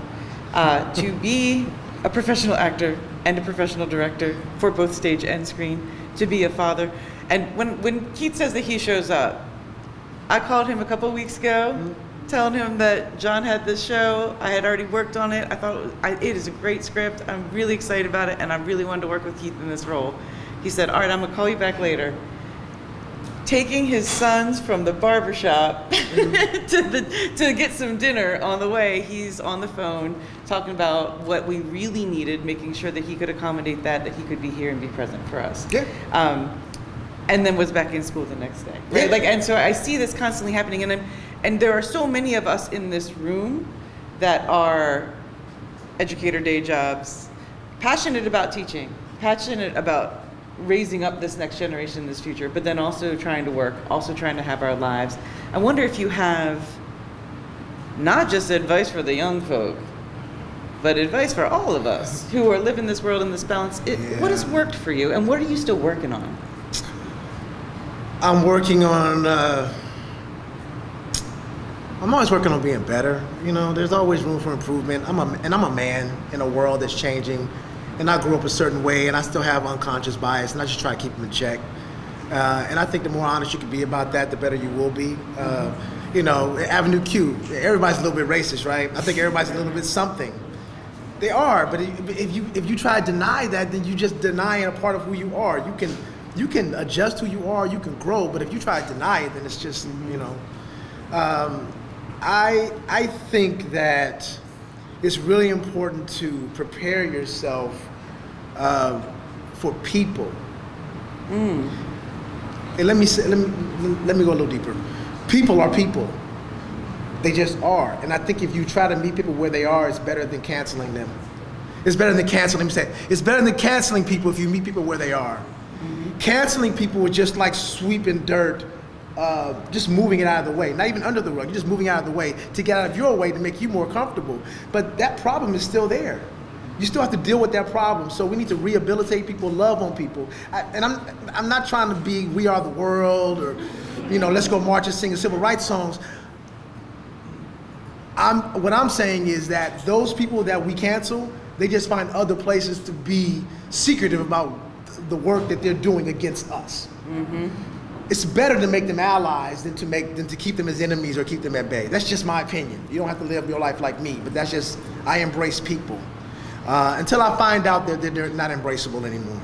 to be a professional actor and a professional director for both stage and screen, to be a father. And when Keith says that he shows up, I called him a couple weeks ago telling him that John had this show. I had already worked on it. I thought it is a great script. I'm really excited about it, and I really wanted to work with Keith in this role. He said, all right, I'm gonna call you back later. Taking his sons from the barbershop to get some dinner on the way, he's on the phone talking about what we really needed, making sure that he could accommodate that he could be here and be present for us. Yeah. And then was back in school the next day. Right? Yeah. And so I see this constantly happening, and there are so many of us in this room that are educator day jobs, passionate about teaching, passionate about raising up this next generation, this future, but then also trying to work, also trying to have our lives. I wonder if you have not just advice for the young folk, but advice for all of us who are living this world in this balance. What has worked for you, and what are you still working on? I'm working on, I'm always working on being better. You know, there's always room for improvement. I'm a man in a world that's changing, and I grew up a certain way, and I still have unconscious bias, and I just try to keep them in check. And I think the more honest you can be about that, the better you will be. You know, Avenue Q, everybody's a little bit racist, right? I think everybody's a little bit something. They are, but if you try to deny that, then you just denying a part of who you are. You can adjust who you are, you can grow, but if you try to deny it, then it's just, you know. I think that it's really important to prepare yourself for people. And let me go a little deeper. People are people. They just are. And I think if you try to meet people where they are, it's better than canceling them. It's better than canceling. Let me say, it's better than canceling people if you meet people where they are. Canceling people is just like sweeping dirt, just moving it out of the way. Not even under the rug, you're just moving out of the way to get out of your way to make you more comfortable. But that problem is still there. You still have to deal with that problem. So we need to rehabilitate people, love on people. I'm not trying to be We Are the World or, you know, let's go march and sing civil rights songs. What I'm saying is that those people that we cancel, they just find other places to be secretive about the work that they're doing against us. It's better to make them allies than to keep them as enemies or keep them at bay. That's just my opinion. You don't have to live your life like me, but that's just, I embrace people. Until I find out that they're not embraceable anymore.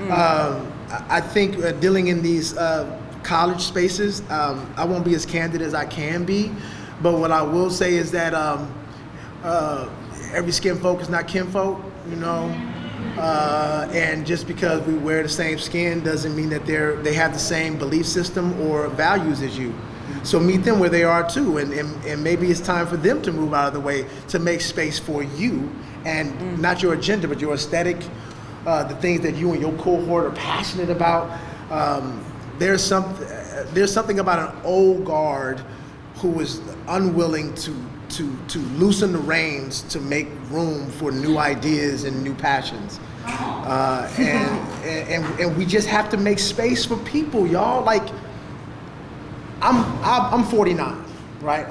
I think dealing in these college spaces, I won't be as candid as I can be, but what I will say is that every skin folk is not kinfolk, you know? And just because we wear the same skin doesn't mean that they have the same belief system or values as you. So meet them where they are too, and maybe it's time for them to move out of the way to make space for you, and not your agenda, but your aesthetic, the things that you and your cohort are passionate about. There's something about an old guard who is unwilling to loosen the reins to make room for new ideas and new passions. And we just have to make space for people, y'all. Like, I'm 49, right?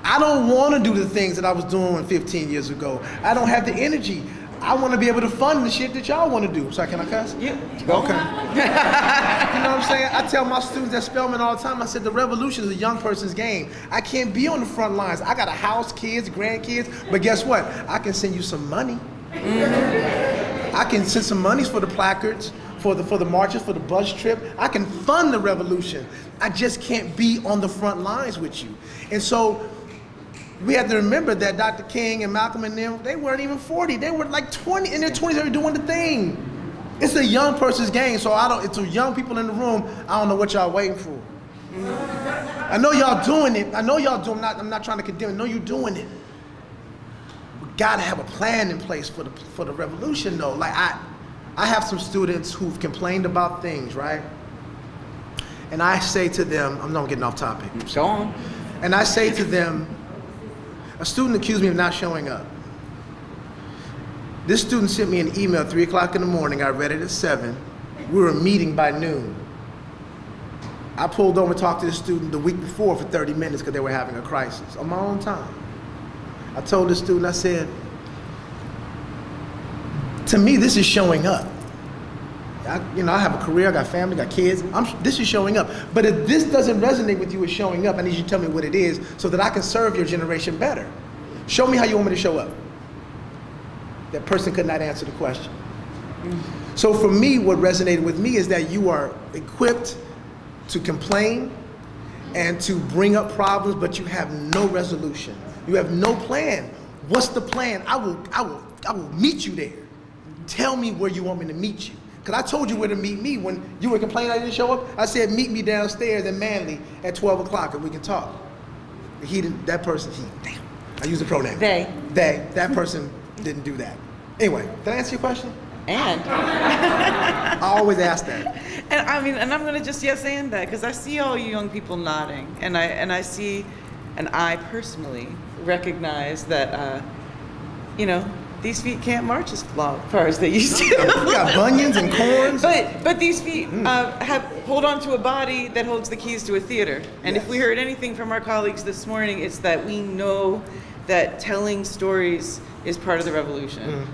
I don't want to do the things that I was doing 15 years ago. I don't have the energy. I want to be able to fund the shit that y'all want to do. Sorry, can I cuss? Yeah. Okay. You know what I'm saying? I tell my students at Spelman all the time, I said, the revolution is a young person's game. I can't be on the front lines. I got a house, kids, grandkids, but guess what? I can send you some money. I can send some monies for the placards, for the marches, for the bus trip. I can fund the revolution. I just can't be on the front lines with you. And so we have to remember that Dr. King and Malcolm and them, they weren't even 40. They were like 20, in their 20s, they were doing the thing. It's a young person's game, so it's a young people in the room, I don't know what y'all waiting for. I know y'all doing it. I know y'all doing it. I'm not trying to condemn it. I know you're doing it. We gotta have a plan in place for the revolution though. Like I have some students who've complained about things, right? And I say to them, I'm not getting off topic. Go on. And I say to them, a student accused me of not showing up. This student sent me an email at 3 o'clock in the morning. I read it at 7. We were meeting by noon. I pulled over and talked to the student the week before for 30 minutes because they were having a crisis on my own time. I told the student, I said, to me, this is showing up. I have a career, I got family, got kids. This is showing up. But if this doesn't resonate with you as showing up, I need you to tell me what it is so that I can serve your generation better. Show me how you want me to show up. That person could not answer the question. So for me, what resonated with me is that you are equipped to complain and to bring up problems, but you have no resolution. You have no plan. What's the plan? I will meet you there. Tell me where you want me to meet you. Because I told you where to meet me when you were complaining I didn't show up. I said, meet me downstairs in Manly at 12 o'clock and we can talk. That person, I use the pronoun. They. That person didn't do that. Anyway, did I answer your question? And I always ask that. And I'm gonna just yes and that, because I see all you young people nodding, and I personally recognize that these feet can't march as far as they used to. We got bunions and corns. But these feet hold on to a body that holds the keys to a theater. And if we heard anything from our colleagues this morning, it's that we know that telling stories is part of the revolution.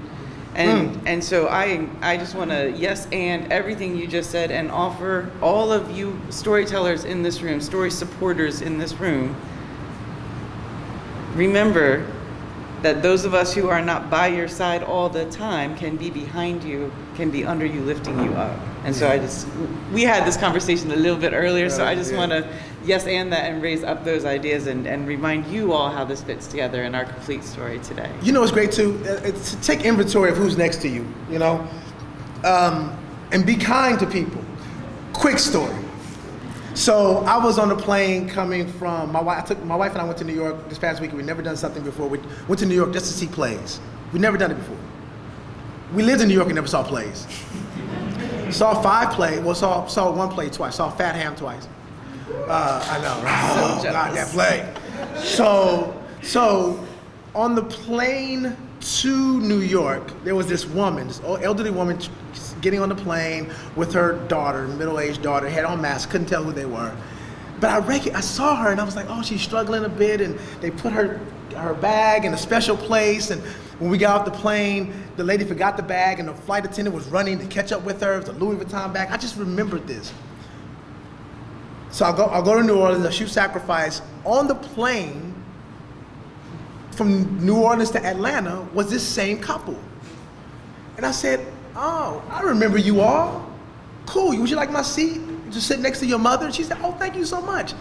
And so I just want to yes and everything you just said, and offer all of you storytellers in this room, story supporters in this room, remember that those of us who are not by your side all the time can be behind you, can be under you, lifting you up. And so we had this conversation a little bit earlier, so I just want to yes and that and raise up those ideas and remind you all how this fits together in our complete story today. You know what's great too? It's to take inventory of who's next to you, and be kind to people. Quick story. So I was on a plane coming from my wife and I went to New York this past week. We'd never done something before. We went to New York just to see plays. We'd never done it before. We lived in New York and never saw plays. Saw 5 plays. Well, saw one play twice. Saw Fat Ham twice. I know, right? Oh, God, that play. So on the plane to New York, there was this woman, this elderly woman, getting on the plane with her daughter, middle-aged daughter, had on masks, couldn't tell who they were. But I saw her and I was like, oh, she's struggling a bit, and they put her bag in a special place, and when we got off the plane, the lady forgot the bag and the flight attendant was running to catch up with her. It was a Louis Vuitton bag. I just remembered this. So I'll go to New Orleans, I'll shoot Sacrifice. On the plane from New Orleans to Atlanta was this same couple. And I said, oh, I remember you all. Cool, would you like my seat? Just sit next to your mother? And she said, oh, thank you so much.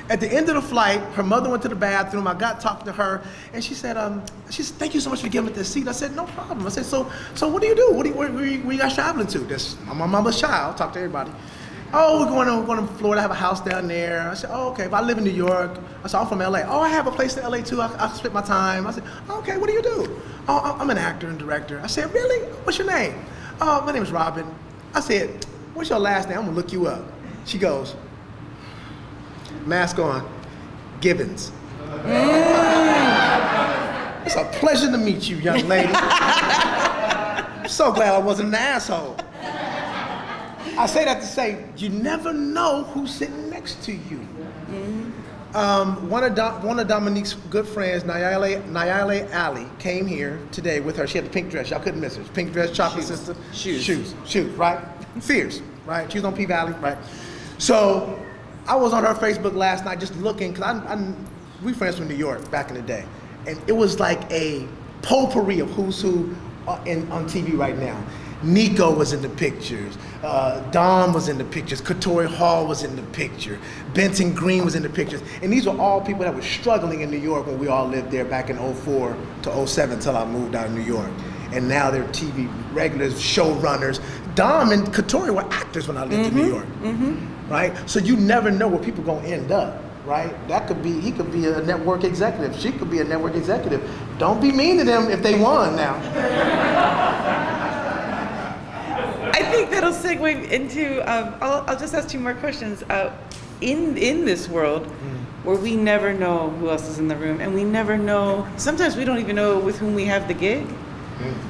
At the end of the flight, her mother went to the bathroom. I got talking to her, and she said, thank you so much for giving me this seat. I said, no problem. I said, so what do you do? Where you guys traveling to? I'm my mama's child. Talk to everybody. Oh, we're going to Florida. I have a house down there. I said, oh, okay. But I live in New York. I said, I'm from LA. Oh, I have a place in LA too. I split my time. I said, okay, what do you do? Oh, I'm an actor and director. I said, really? What's your name? Oh, my name is Robin. I said, what's your last name? I'm gonna look you up. She goes, mask on, Gibbons. It's a pleasure to meet you, young lady. I'm so glad I wasn't an asshole. I say that to say, you never know who's sitting next to you. One of Dominique's good friends, Nayale Ali, came here today with her. She had the pink dress. Y'all couldn't miss her. Pink dress, chocolate sister. Shoes, right? Fierce, right? She was on P-Valley, right? So I was on her Facebook last night just looking, because we friends from New York back in the day. And it was like a potpourri of who's who on TV right now. Nico was in the pictures, Dom was in the pictures, Katori Hall was in the picture, Benton Green was in the pictures, and these were all people that were struggling in New York when we all lived there back in 04 to 07 until I moved down to New York. And now they're TV regulars, showrunners. Dom and Katori were actors when I lived in New York, right? So you never know where people gonna end up, right? He could be a network executive, she could be a network executive. Don't be mean to them if they won now. I think that'll segue into, I'll just ask 2 more questions. In this world where we never know who else is in the room, and we never know, sometimes we don't even know with whom we have the gig,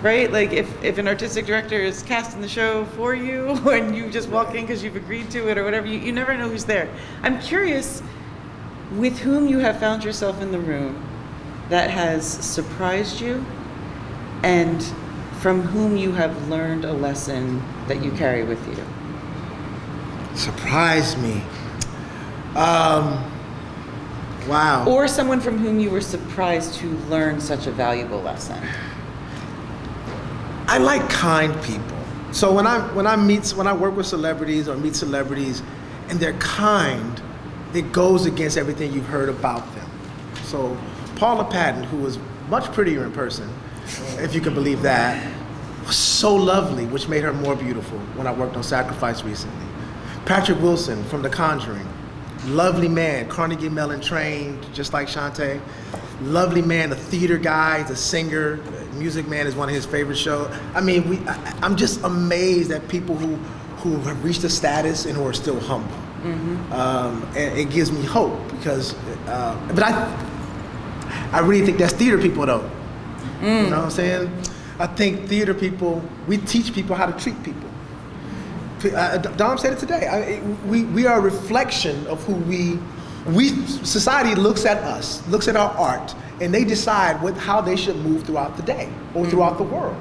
right? Like if an artistic director is casting the show for you, and you just walk in because you've agreed to it or whatever, you never know who's there. I'm curious with whom you have found yourself in the room that has surprised you and from whom you have learned a lesson that you carry with you? Surprise me. Wow. Or someone from whom you were surprised to learn such a valuable lesson? I like kind people. So when I work with celebrities or meet celebrities and they're kind, it goes against everything you've heard about them. So Paula Patton, who was much prettier in person, if you can believe that, was so lovely, which made her more beautiful when I worked on Sacrifice recently. Patrick Wilson from The Conjuring, lovely man, Carnegie Mellon trained, just like Shantae. Lovely man, a theater guy, he's a singer. Music Man is one of his favorite shows. I mean, I'm just amazed at people who have reached a status and who are still humble. And it gives me hope because, but I really think that's theater people though. You know what I'm saying? I think theater people, we teach people how to treat people. Dom said it today. We are a reflection of who society looks at us, looks at our art, and they decide how they should move throughout the day or throughout the world.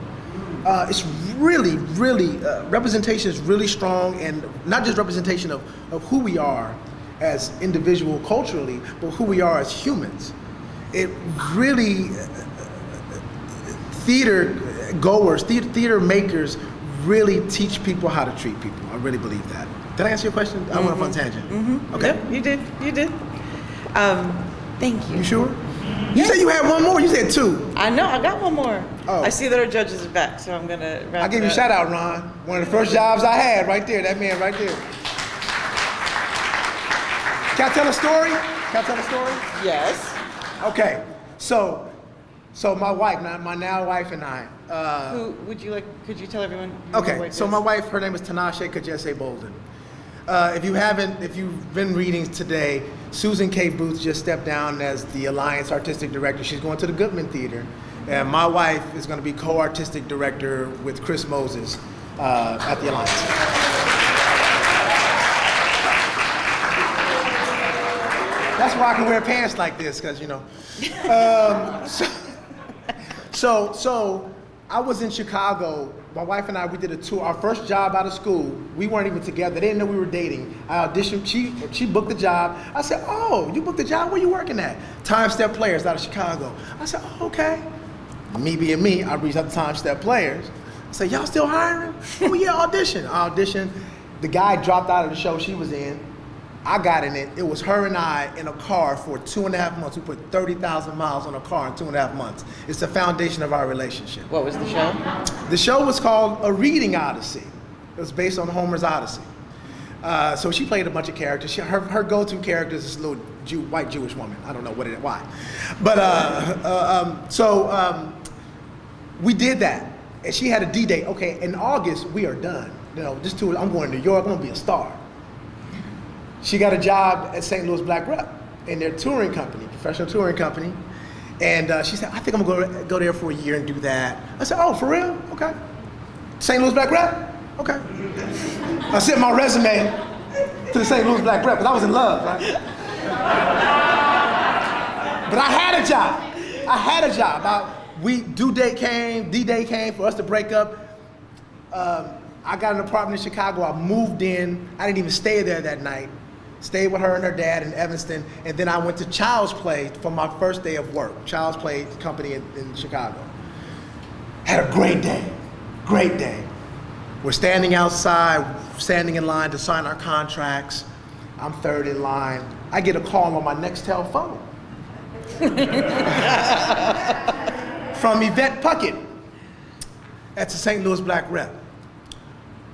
It's really, really, representation is really strong, and not just representation of who we are as individual culturally, but who we are as humans. It really, theater goers, theater makers really teach people how to treat people. I really believe that. Did I answer your question? I went off on a tangent. Okay. Yep, you did. Thank you. You sure? You said you had one more. You said two. I know, I got one more. Oh. I see that our judges are back, so I'm gonna wrap I give you it a up. shout out, Ron. One of the first jobs I had right there, that man right there. Can I tell a story? Yes. Okay, so my wife, my now wife and I. Could you tell everyone who your Okay, wife so is? my wife, her name is Tinashe Kajese Bolden. If you've been reading today, Susan K. Booth just stepped down as the Alliance Artistic Director. She's going to the Goodman Theater. And my wife is going to be co-artistic director with Chris Moses at the Alliance. That's why I can wear pants like this, because, you know. So I was in Chicago. My wife and I, we did a tour. Our first job out of school, we weren't even together. They didn't know we were dating. I auditioned. She booked the job. I said, "Oh, you booked the job? Where you working at?" Time Step Players out of Chicago. I said, "Oh, okay." Me being me, I reached out to Time Step Players. I said, "Y'all still hiring?" "Oh yeah, audition." I auditioned. The guy dropped out of the show she was in. I got in it. It was her and I in a car for 2.5 months. We put 30,000 miles on a car in 2.5 months. It's the foundation of our relationship. What was the show? The show was called A Reading Odyssey. It was based on Homer's Odyssey. So she played a bunch of characters. Her go-to character is this little white Jewish woman. I don't know why. But we did that. And she had a D-Day. Okay, in August, we are done. You know, this tour, I'm going to New York, I'm gonna be a star. She got a job at St. Louis Black Rep in their touring company, professional touring company. And she said, "I think I'm gonna go there for a year and do that." I said, "Oh, for real? Okay. St. Louis Black Rep? Okay." I sent my resume to the St. Louis Black Rep because I was in love, right? But I had a job. D-Day came for us to break up. I got an apartment in Chicago. I moved in. I didn't even stay there that night. Stayed with her and her dad in Evanston, and then I went to Child's Play for my first day of work. Child's Play company in Chicago. Had a great day. We're standing outside, standing in line to sign our contracts. I'm third in line. I get a call on my Nextel phone from Yvette Puckett at the St. Louis Black Rep,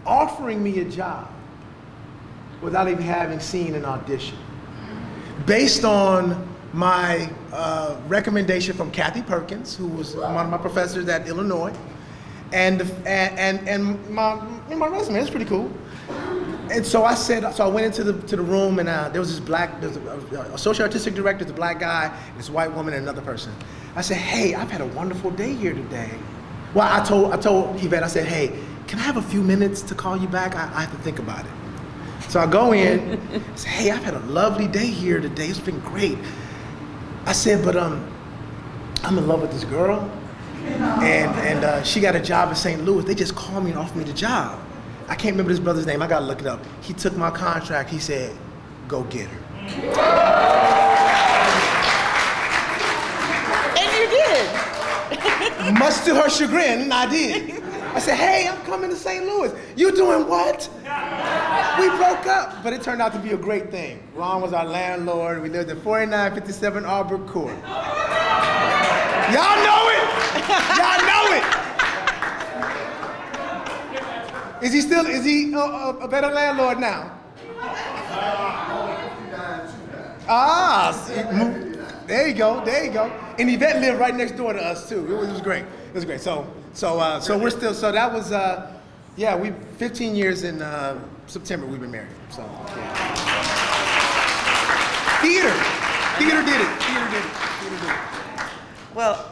offering me a job without even having seen an audition, based on my recommendation from Kathy Perkins, who was one of my professors at Illinois, and my resume. It's pretty cool. And so I went into the room, and there was a social artistic director, the black guy, this white woman, and another person. I said, "Hey, I've had a wonderful day here today." Well, I told Yvette, I said, "Hey, can I have a few minutes to call you back? I have to think about it." So I go in, say, "Hey, I've had a lovely day here today. It's been great." I said, "But I'm in love with this girl, And she got a job in St. Louis. They just called me and offered me the job. I can't remember this brother's name. I gotta look it up. He took my contract. He said, "Go get her." And you did. Much to her chagrin, I did. I said, "Hey, I'm coming to St. Louis." "You doing what?" We broke up, but it turned out to be a great thing. Ron was our landlord. We lived at 4957 Albert Court. Y'all know it. Y'all know it. Is he a better landlord now? There you go. And Yvette lived right next door to us too. It was great. It was great. So we're still, so that was, 15 years in September we've been married. So, yeah. Theater did it. Well,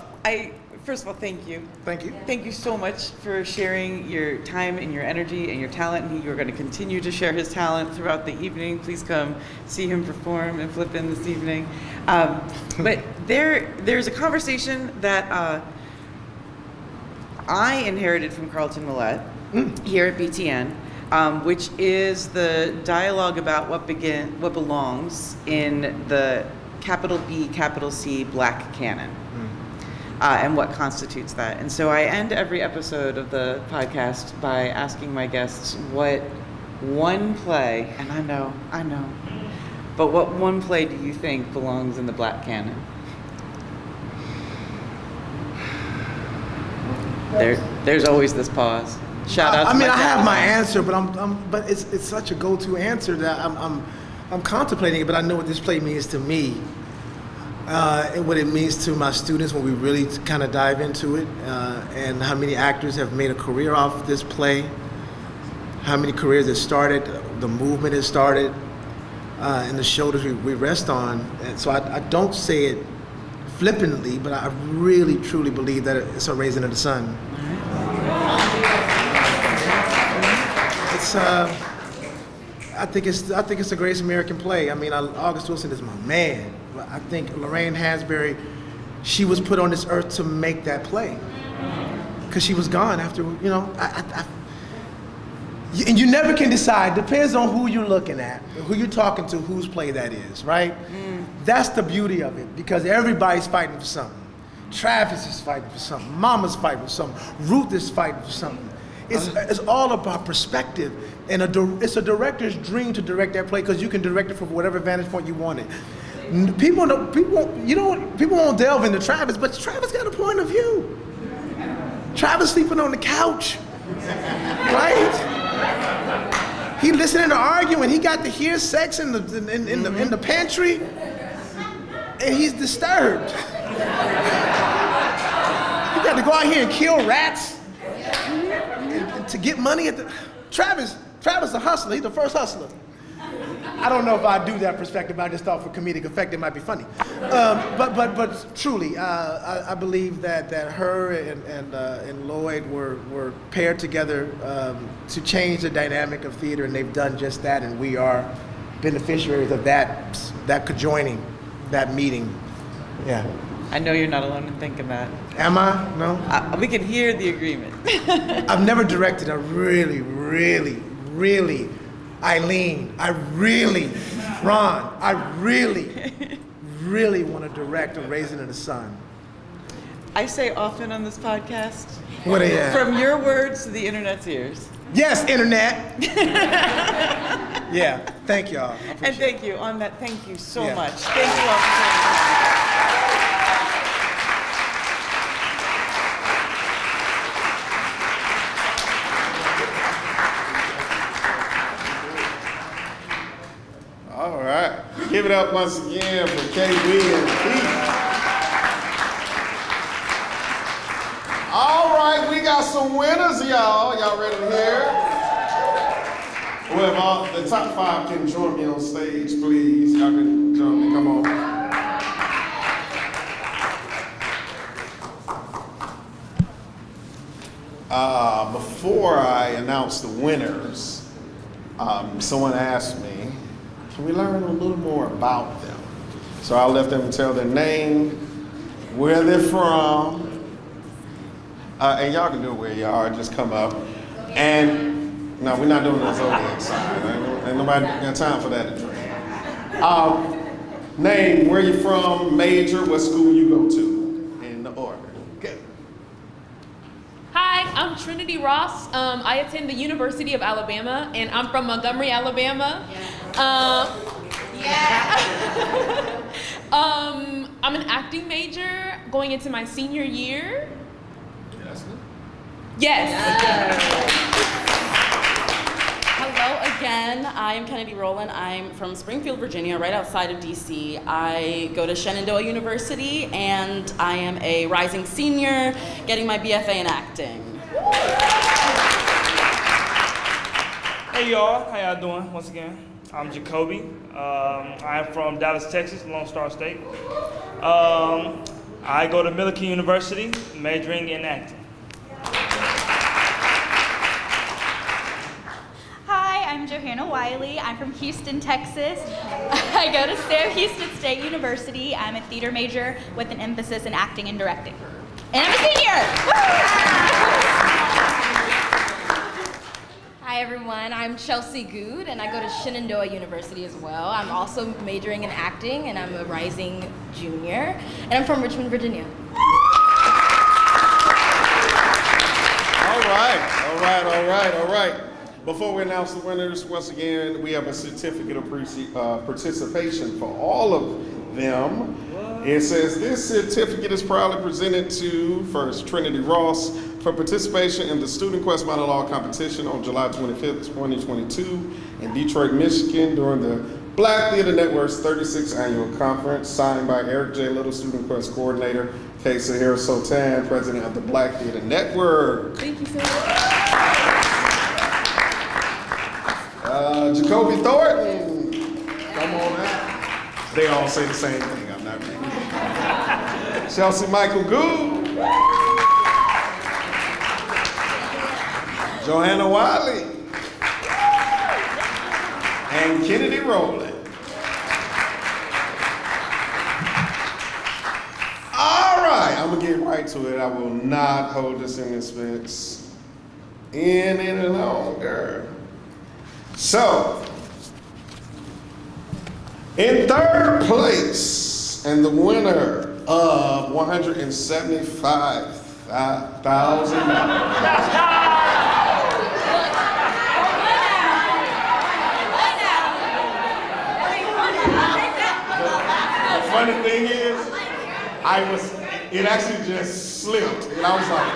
first of all, thank you. Thank you. Thank you so much for sharing your time and your energy and your talent. And you're going to continue to share his talent throughout the evening. Please come see him perform and flip in this evening. But there's a conversation that I inherited from Carlton Millette here at BTN, which is the dialogue about what belongs in the capital B, capital C Black canon. And what constitutes that. And so I end every episode of the podcast by asking my guests what one play, and I know, but what one play do you think belongs in the Black canon? There's always this pause. Shout out to I have my answer, but it's such a go-to answer that I'm contemplating it, but I know what this play means to me. And what it means to my students when we really kind of dive into it, and how many actors have made a career off this play, how many careers it started, the movement it started, and the shoulders we rest on. And so I don't say it flippantly, but I really truly believe that it's a raising of the sun. It's I think it's the greatest American play. I mean, August Wilson is my man. I think Lorraine Hansberry, she was put on this earth to make that play, because she was gone after, and you never can decide. Depends on who you're looking at, who you're talking to, whose play that is, right? That's the beauty of it, because everybody's fighting for something. Travis is fighting for something. Mama's fighting for something. Ruth is fighting for something. It's all about perspective, and it's a director's dream to direct that play, because you can direct it from whatever vantage point you want it. People won't delve into Travis, but Travis got a point of view. Travis sleeping on the couch, right? He listening to arguing. He got to hear sex in the pantry, and he's disturbed. He got to go out here and kill rats and to get money at the. Travis, a hustler. He's the first hustler. I don't know if I do that perspective. I just thought for comedic effect it might be funny. But truly, I believe that her and Lloyd were paired together to change the dynamic of theater, and they've done just that. And we are beneficiaries of that conjoining, that meeting. Yeah. I know you're not alone in thinking that. Am I? No. We can hear the agreement. I've never directed a really, Eileen, Ron, I really want to direct A Raisin in the Sun. I say often on this podcast, What are you? From your words to the internet's ears. Yes, internet. Yeah, thank y'all. And thank you on that. Thank you so Yeah. much. Thank you all for taking the time. All right. Give it up once again for KB and Pete. All right, we got some winners, y'all. Y'all ready to hear? Well, if the top 5 can join me on stage, please. Y'all can join me. Come on. Before I announce the winners, someone asked me, can we learn a little more about them? So I'll let them tell their name, where they're from, And y'all can do it where you are, just come up. And no, we're not doing the Zodiac side. Ain't nobody got time for that to drink. Name, where you from, major, what school you go to, in the order. Okay. Hi, I'm Trinity Ross. I attend the University of Alabama, and I'm from Montgomery, Alabama. I'm an acting major going into my senior year. Yes. Hello again. I am Kennedy Rowland. I'm from Springfield, Virginia, right outside of DC. I go to Shenandoah University, and I am a rising senior getting my BFA in acting. Hey y'all, how y'all doing? Once again, I'm Jacoby. I'm from Dallas, Texas, Lone Star State. I go to Millikan University, majoring in acting. Hi, I'm Johanna Wiley. I'm from Houston, Texas. I go to Sam Houston State University. I'm a theater major with an emphasis in acting and directing. And I'm a senior! Hi everyone, I'm Chelsea Good and I go to Shenandoah University as well. I'm also majoring in acting and I'm a rising junior and I'm from Richmond, Virginia. All right. Before we announce the winners, once again, we have a certificate of participation for all of them. It says this certificate is proudly presented to first Trinity Ross for participation in the Student Quest Monologue competition on July 25th, 2022 in Detroit, Michigan during the Black Theater Network's 36th annual conference, signed by Eric J. Little, Student Quest Coordinator, K. Sahir Sultan, President of the Black Theater Network. Thank you so much. Jacoby Thornton, come on out. They all say the same thing, I'm not reading. Chelsea Michael Gould. Johanna Wiley. And Kennedy Rowland. All right, I'm gonna get right to it. I will not hold this in suspense any longer. So, in third place, and the winner of $175,000. The funny thing is, it actually just slipped, and I was like,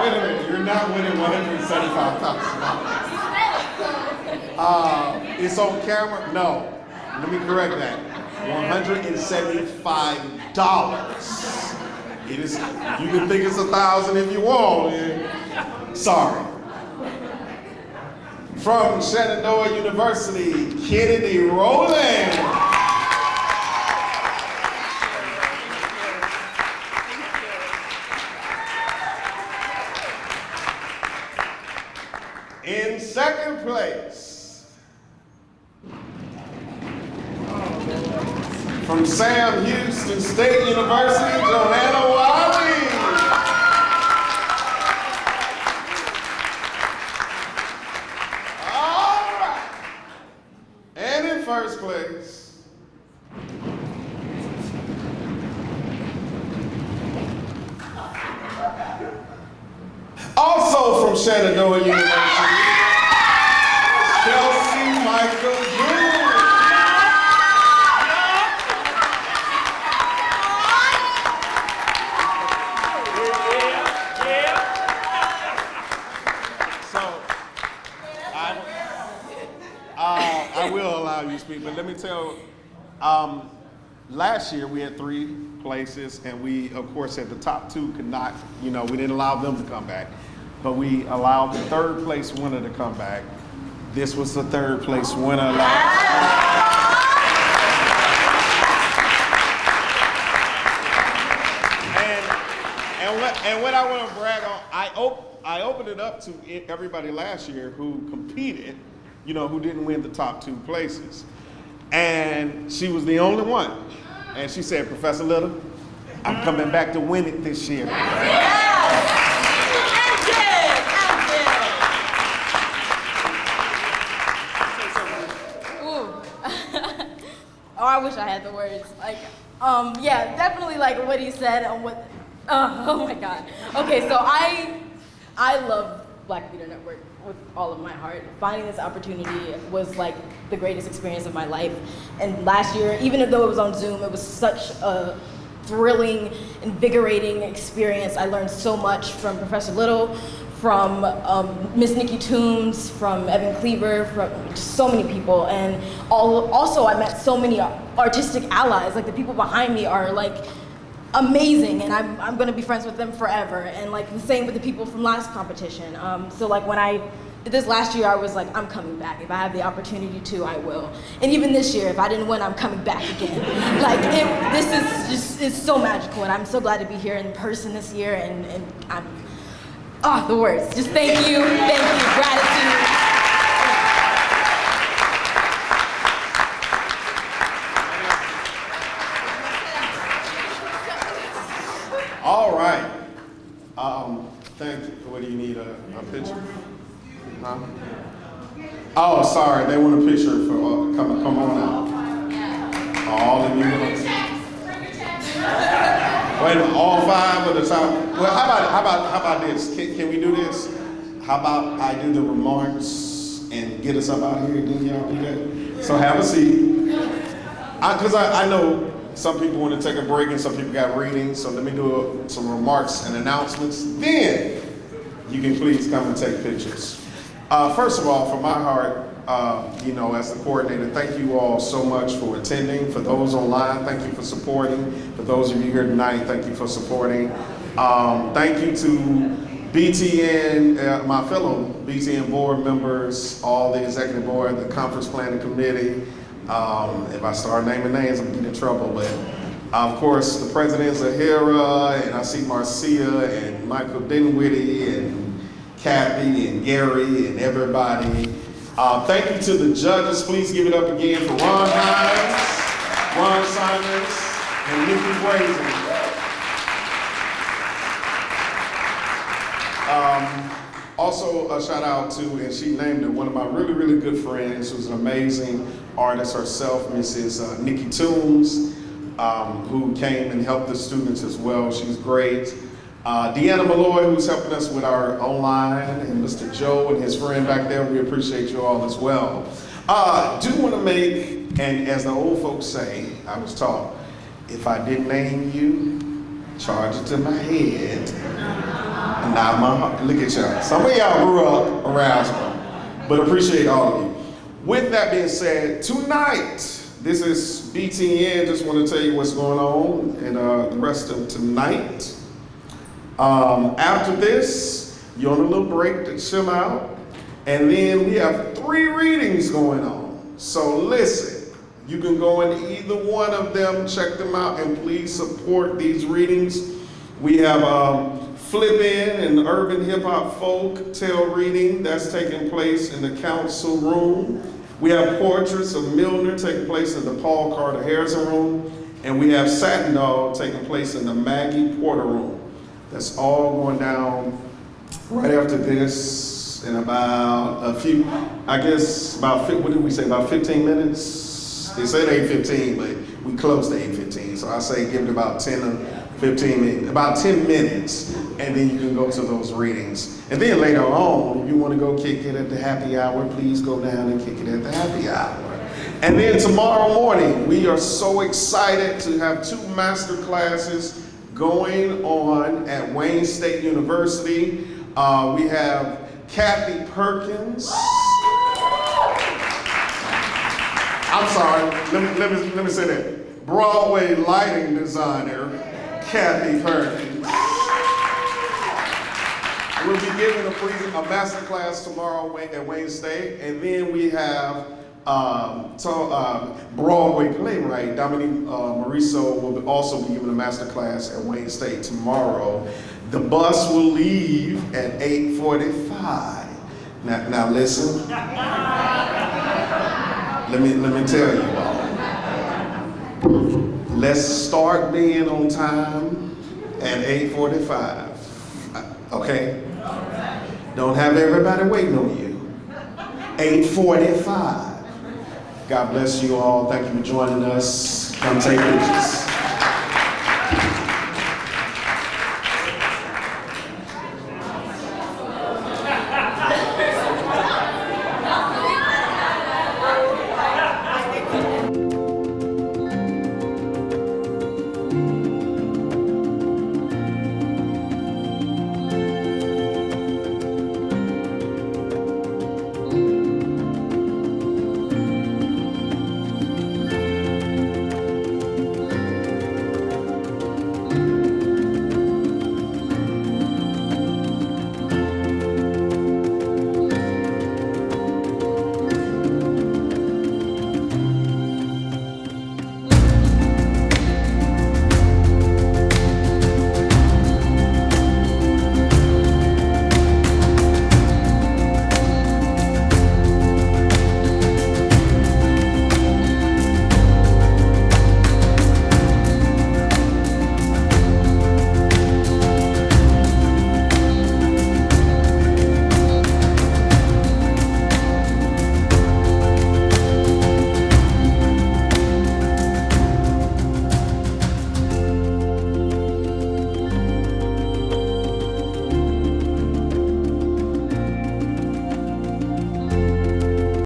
wait a minute, you're not winning $175,000. It's on camera? No. Let me correct that. $175. It is. You can think it's 1,000 if you want. Sorry. From Shenandoah University, Kennedy Rowland. In second place, from Sam Houston State University, Johanna Wiley. All right. And in first place, also from Shenandoah University, Chelsea Michael Gould. I will allow you to speak, but let me tell, last year we had 3 places, and we, of course, had the top 2 could not, we didn't allow them to come back, but we allowed the third place winner to come back. This was the third place winner last year. And what I want to brag on, I opened it up to everybody last year who competed, who didn't win the top 2 places. And she was the only one. And she said, Professor Little, I'm coming back to win it this year. wish I had the words. Like, yeah, definitely like what he said and what, oh my God. Okay, so I love Black Theater Network with all of my heart. Finding this opportunity was like the greatest experience of my life. And last year, even though it was on Zoom, it was such a thrilling, invigorating experience. I learned so much from Professor Little, from Miss Nikki Toombs, from Evan Cleaver, from just so many people. And also I met so many artistic allies. Like the people behind me are like amazing, and I'm gonna be friends with them forever. And like the same with the people from last competition. So like when I did this last year, I was like, I'm coming back. If I have the opportunity to, I will. And even this year, if I didn't win, I'm coming back again. Like this is just, it's so magical, and I'm so glad to be here in person this year, and I'm, the words. Just thank you, gratitude. All right. Thank you. What do you need, a picture? Huh? Oh, sorry. They want a picture for, come on out. All of you. Wait a minute, all 5 of the top. Well, how about this? Can we do this? How about I do the remarks and get us up out here, and then y'all do that? So have a seat. Because I know some people want to take a break and some people got readings, so let me do some remarks and announcements. Then you can please come and take pictures. First of all, from my heart, as the coordinator, thank you all so much for attending. For those online, thank you for supporting. For those of you here tonight, thank you for supporting. Thank you to BTN, my fellow BTN board members, all the executive board, the conference planning committee. If I start naming names, I'm getting in trouble, but of course, the president Zahira, and I see Marcia, and Michael Dinwiddie, and Kathy, and Gary, and everybody. Thank you to the judges. Please give it up again for Ron Hines, Ron Simons, and Nikki Brazen. Also, a shout out to, and she named it, one of my really, really good friends, who's an amazing artist herself, Mrs. Nikki Toombs, who came and helped the students as well. She's great. Deanna Malloy, who's helping us with our online, and Mr. Joe and his friend back there, we appreciate you all as well. Do want to make, and as the old folks say, I was taught, if I didn't name you, charge it to my head. Not my heart. Look at y'all. Some of y'all grew up around me, but appreciate all of you. With that being said, tonight, this is BTN. Just want to tell you what's going on and the rest of tonight. After this, you're on a little break to chill out, and then we have 3 readings going on. So listen, you can go into either one of them, check them out, and please support these readings. We have Flip In and Urban Hip Hop Folk Tale reading that's taking place in the council room. We have Portraits of Milner taking place in the Paul Carter Harrison room, and we have Satin Dog taking place in the Maggie Porter room. That's all going down right after this in about a few, I guess about, what did we say, about 15 minutes? They said 8:15, but we closed to 8:15. So I say give it about 10 or 15 minutes, about 10 minutes, and then you can go to those readings. And then later on, if you want to go kick it at the happy hour, please go down and kick it at the happy hour. And then tomorrow morning, we are so excited to have 2 master classes going on at Wayne State University. We have Kathy Perkins. I'm sorry, let me say that. Broadway lighting designer, Kathy Perkins. We'll be giving a master class tomorrow at Wayne State, and then we have Broadway playwright Dominique Mariso will also be giving a master class at Wayne State tomorrow. The bus will leave at 8:45. Now listen. Let me tell you all. Let's start being on time at 8:45. Okay? Don't have everybody waiting on you. 8:45. God bless you all. Thank you for joining us. Come take pictures.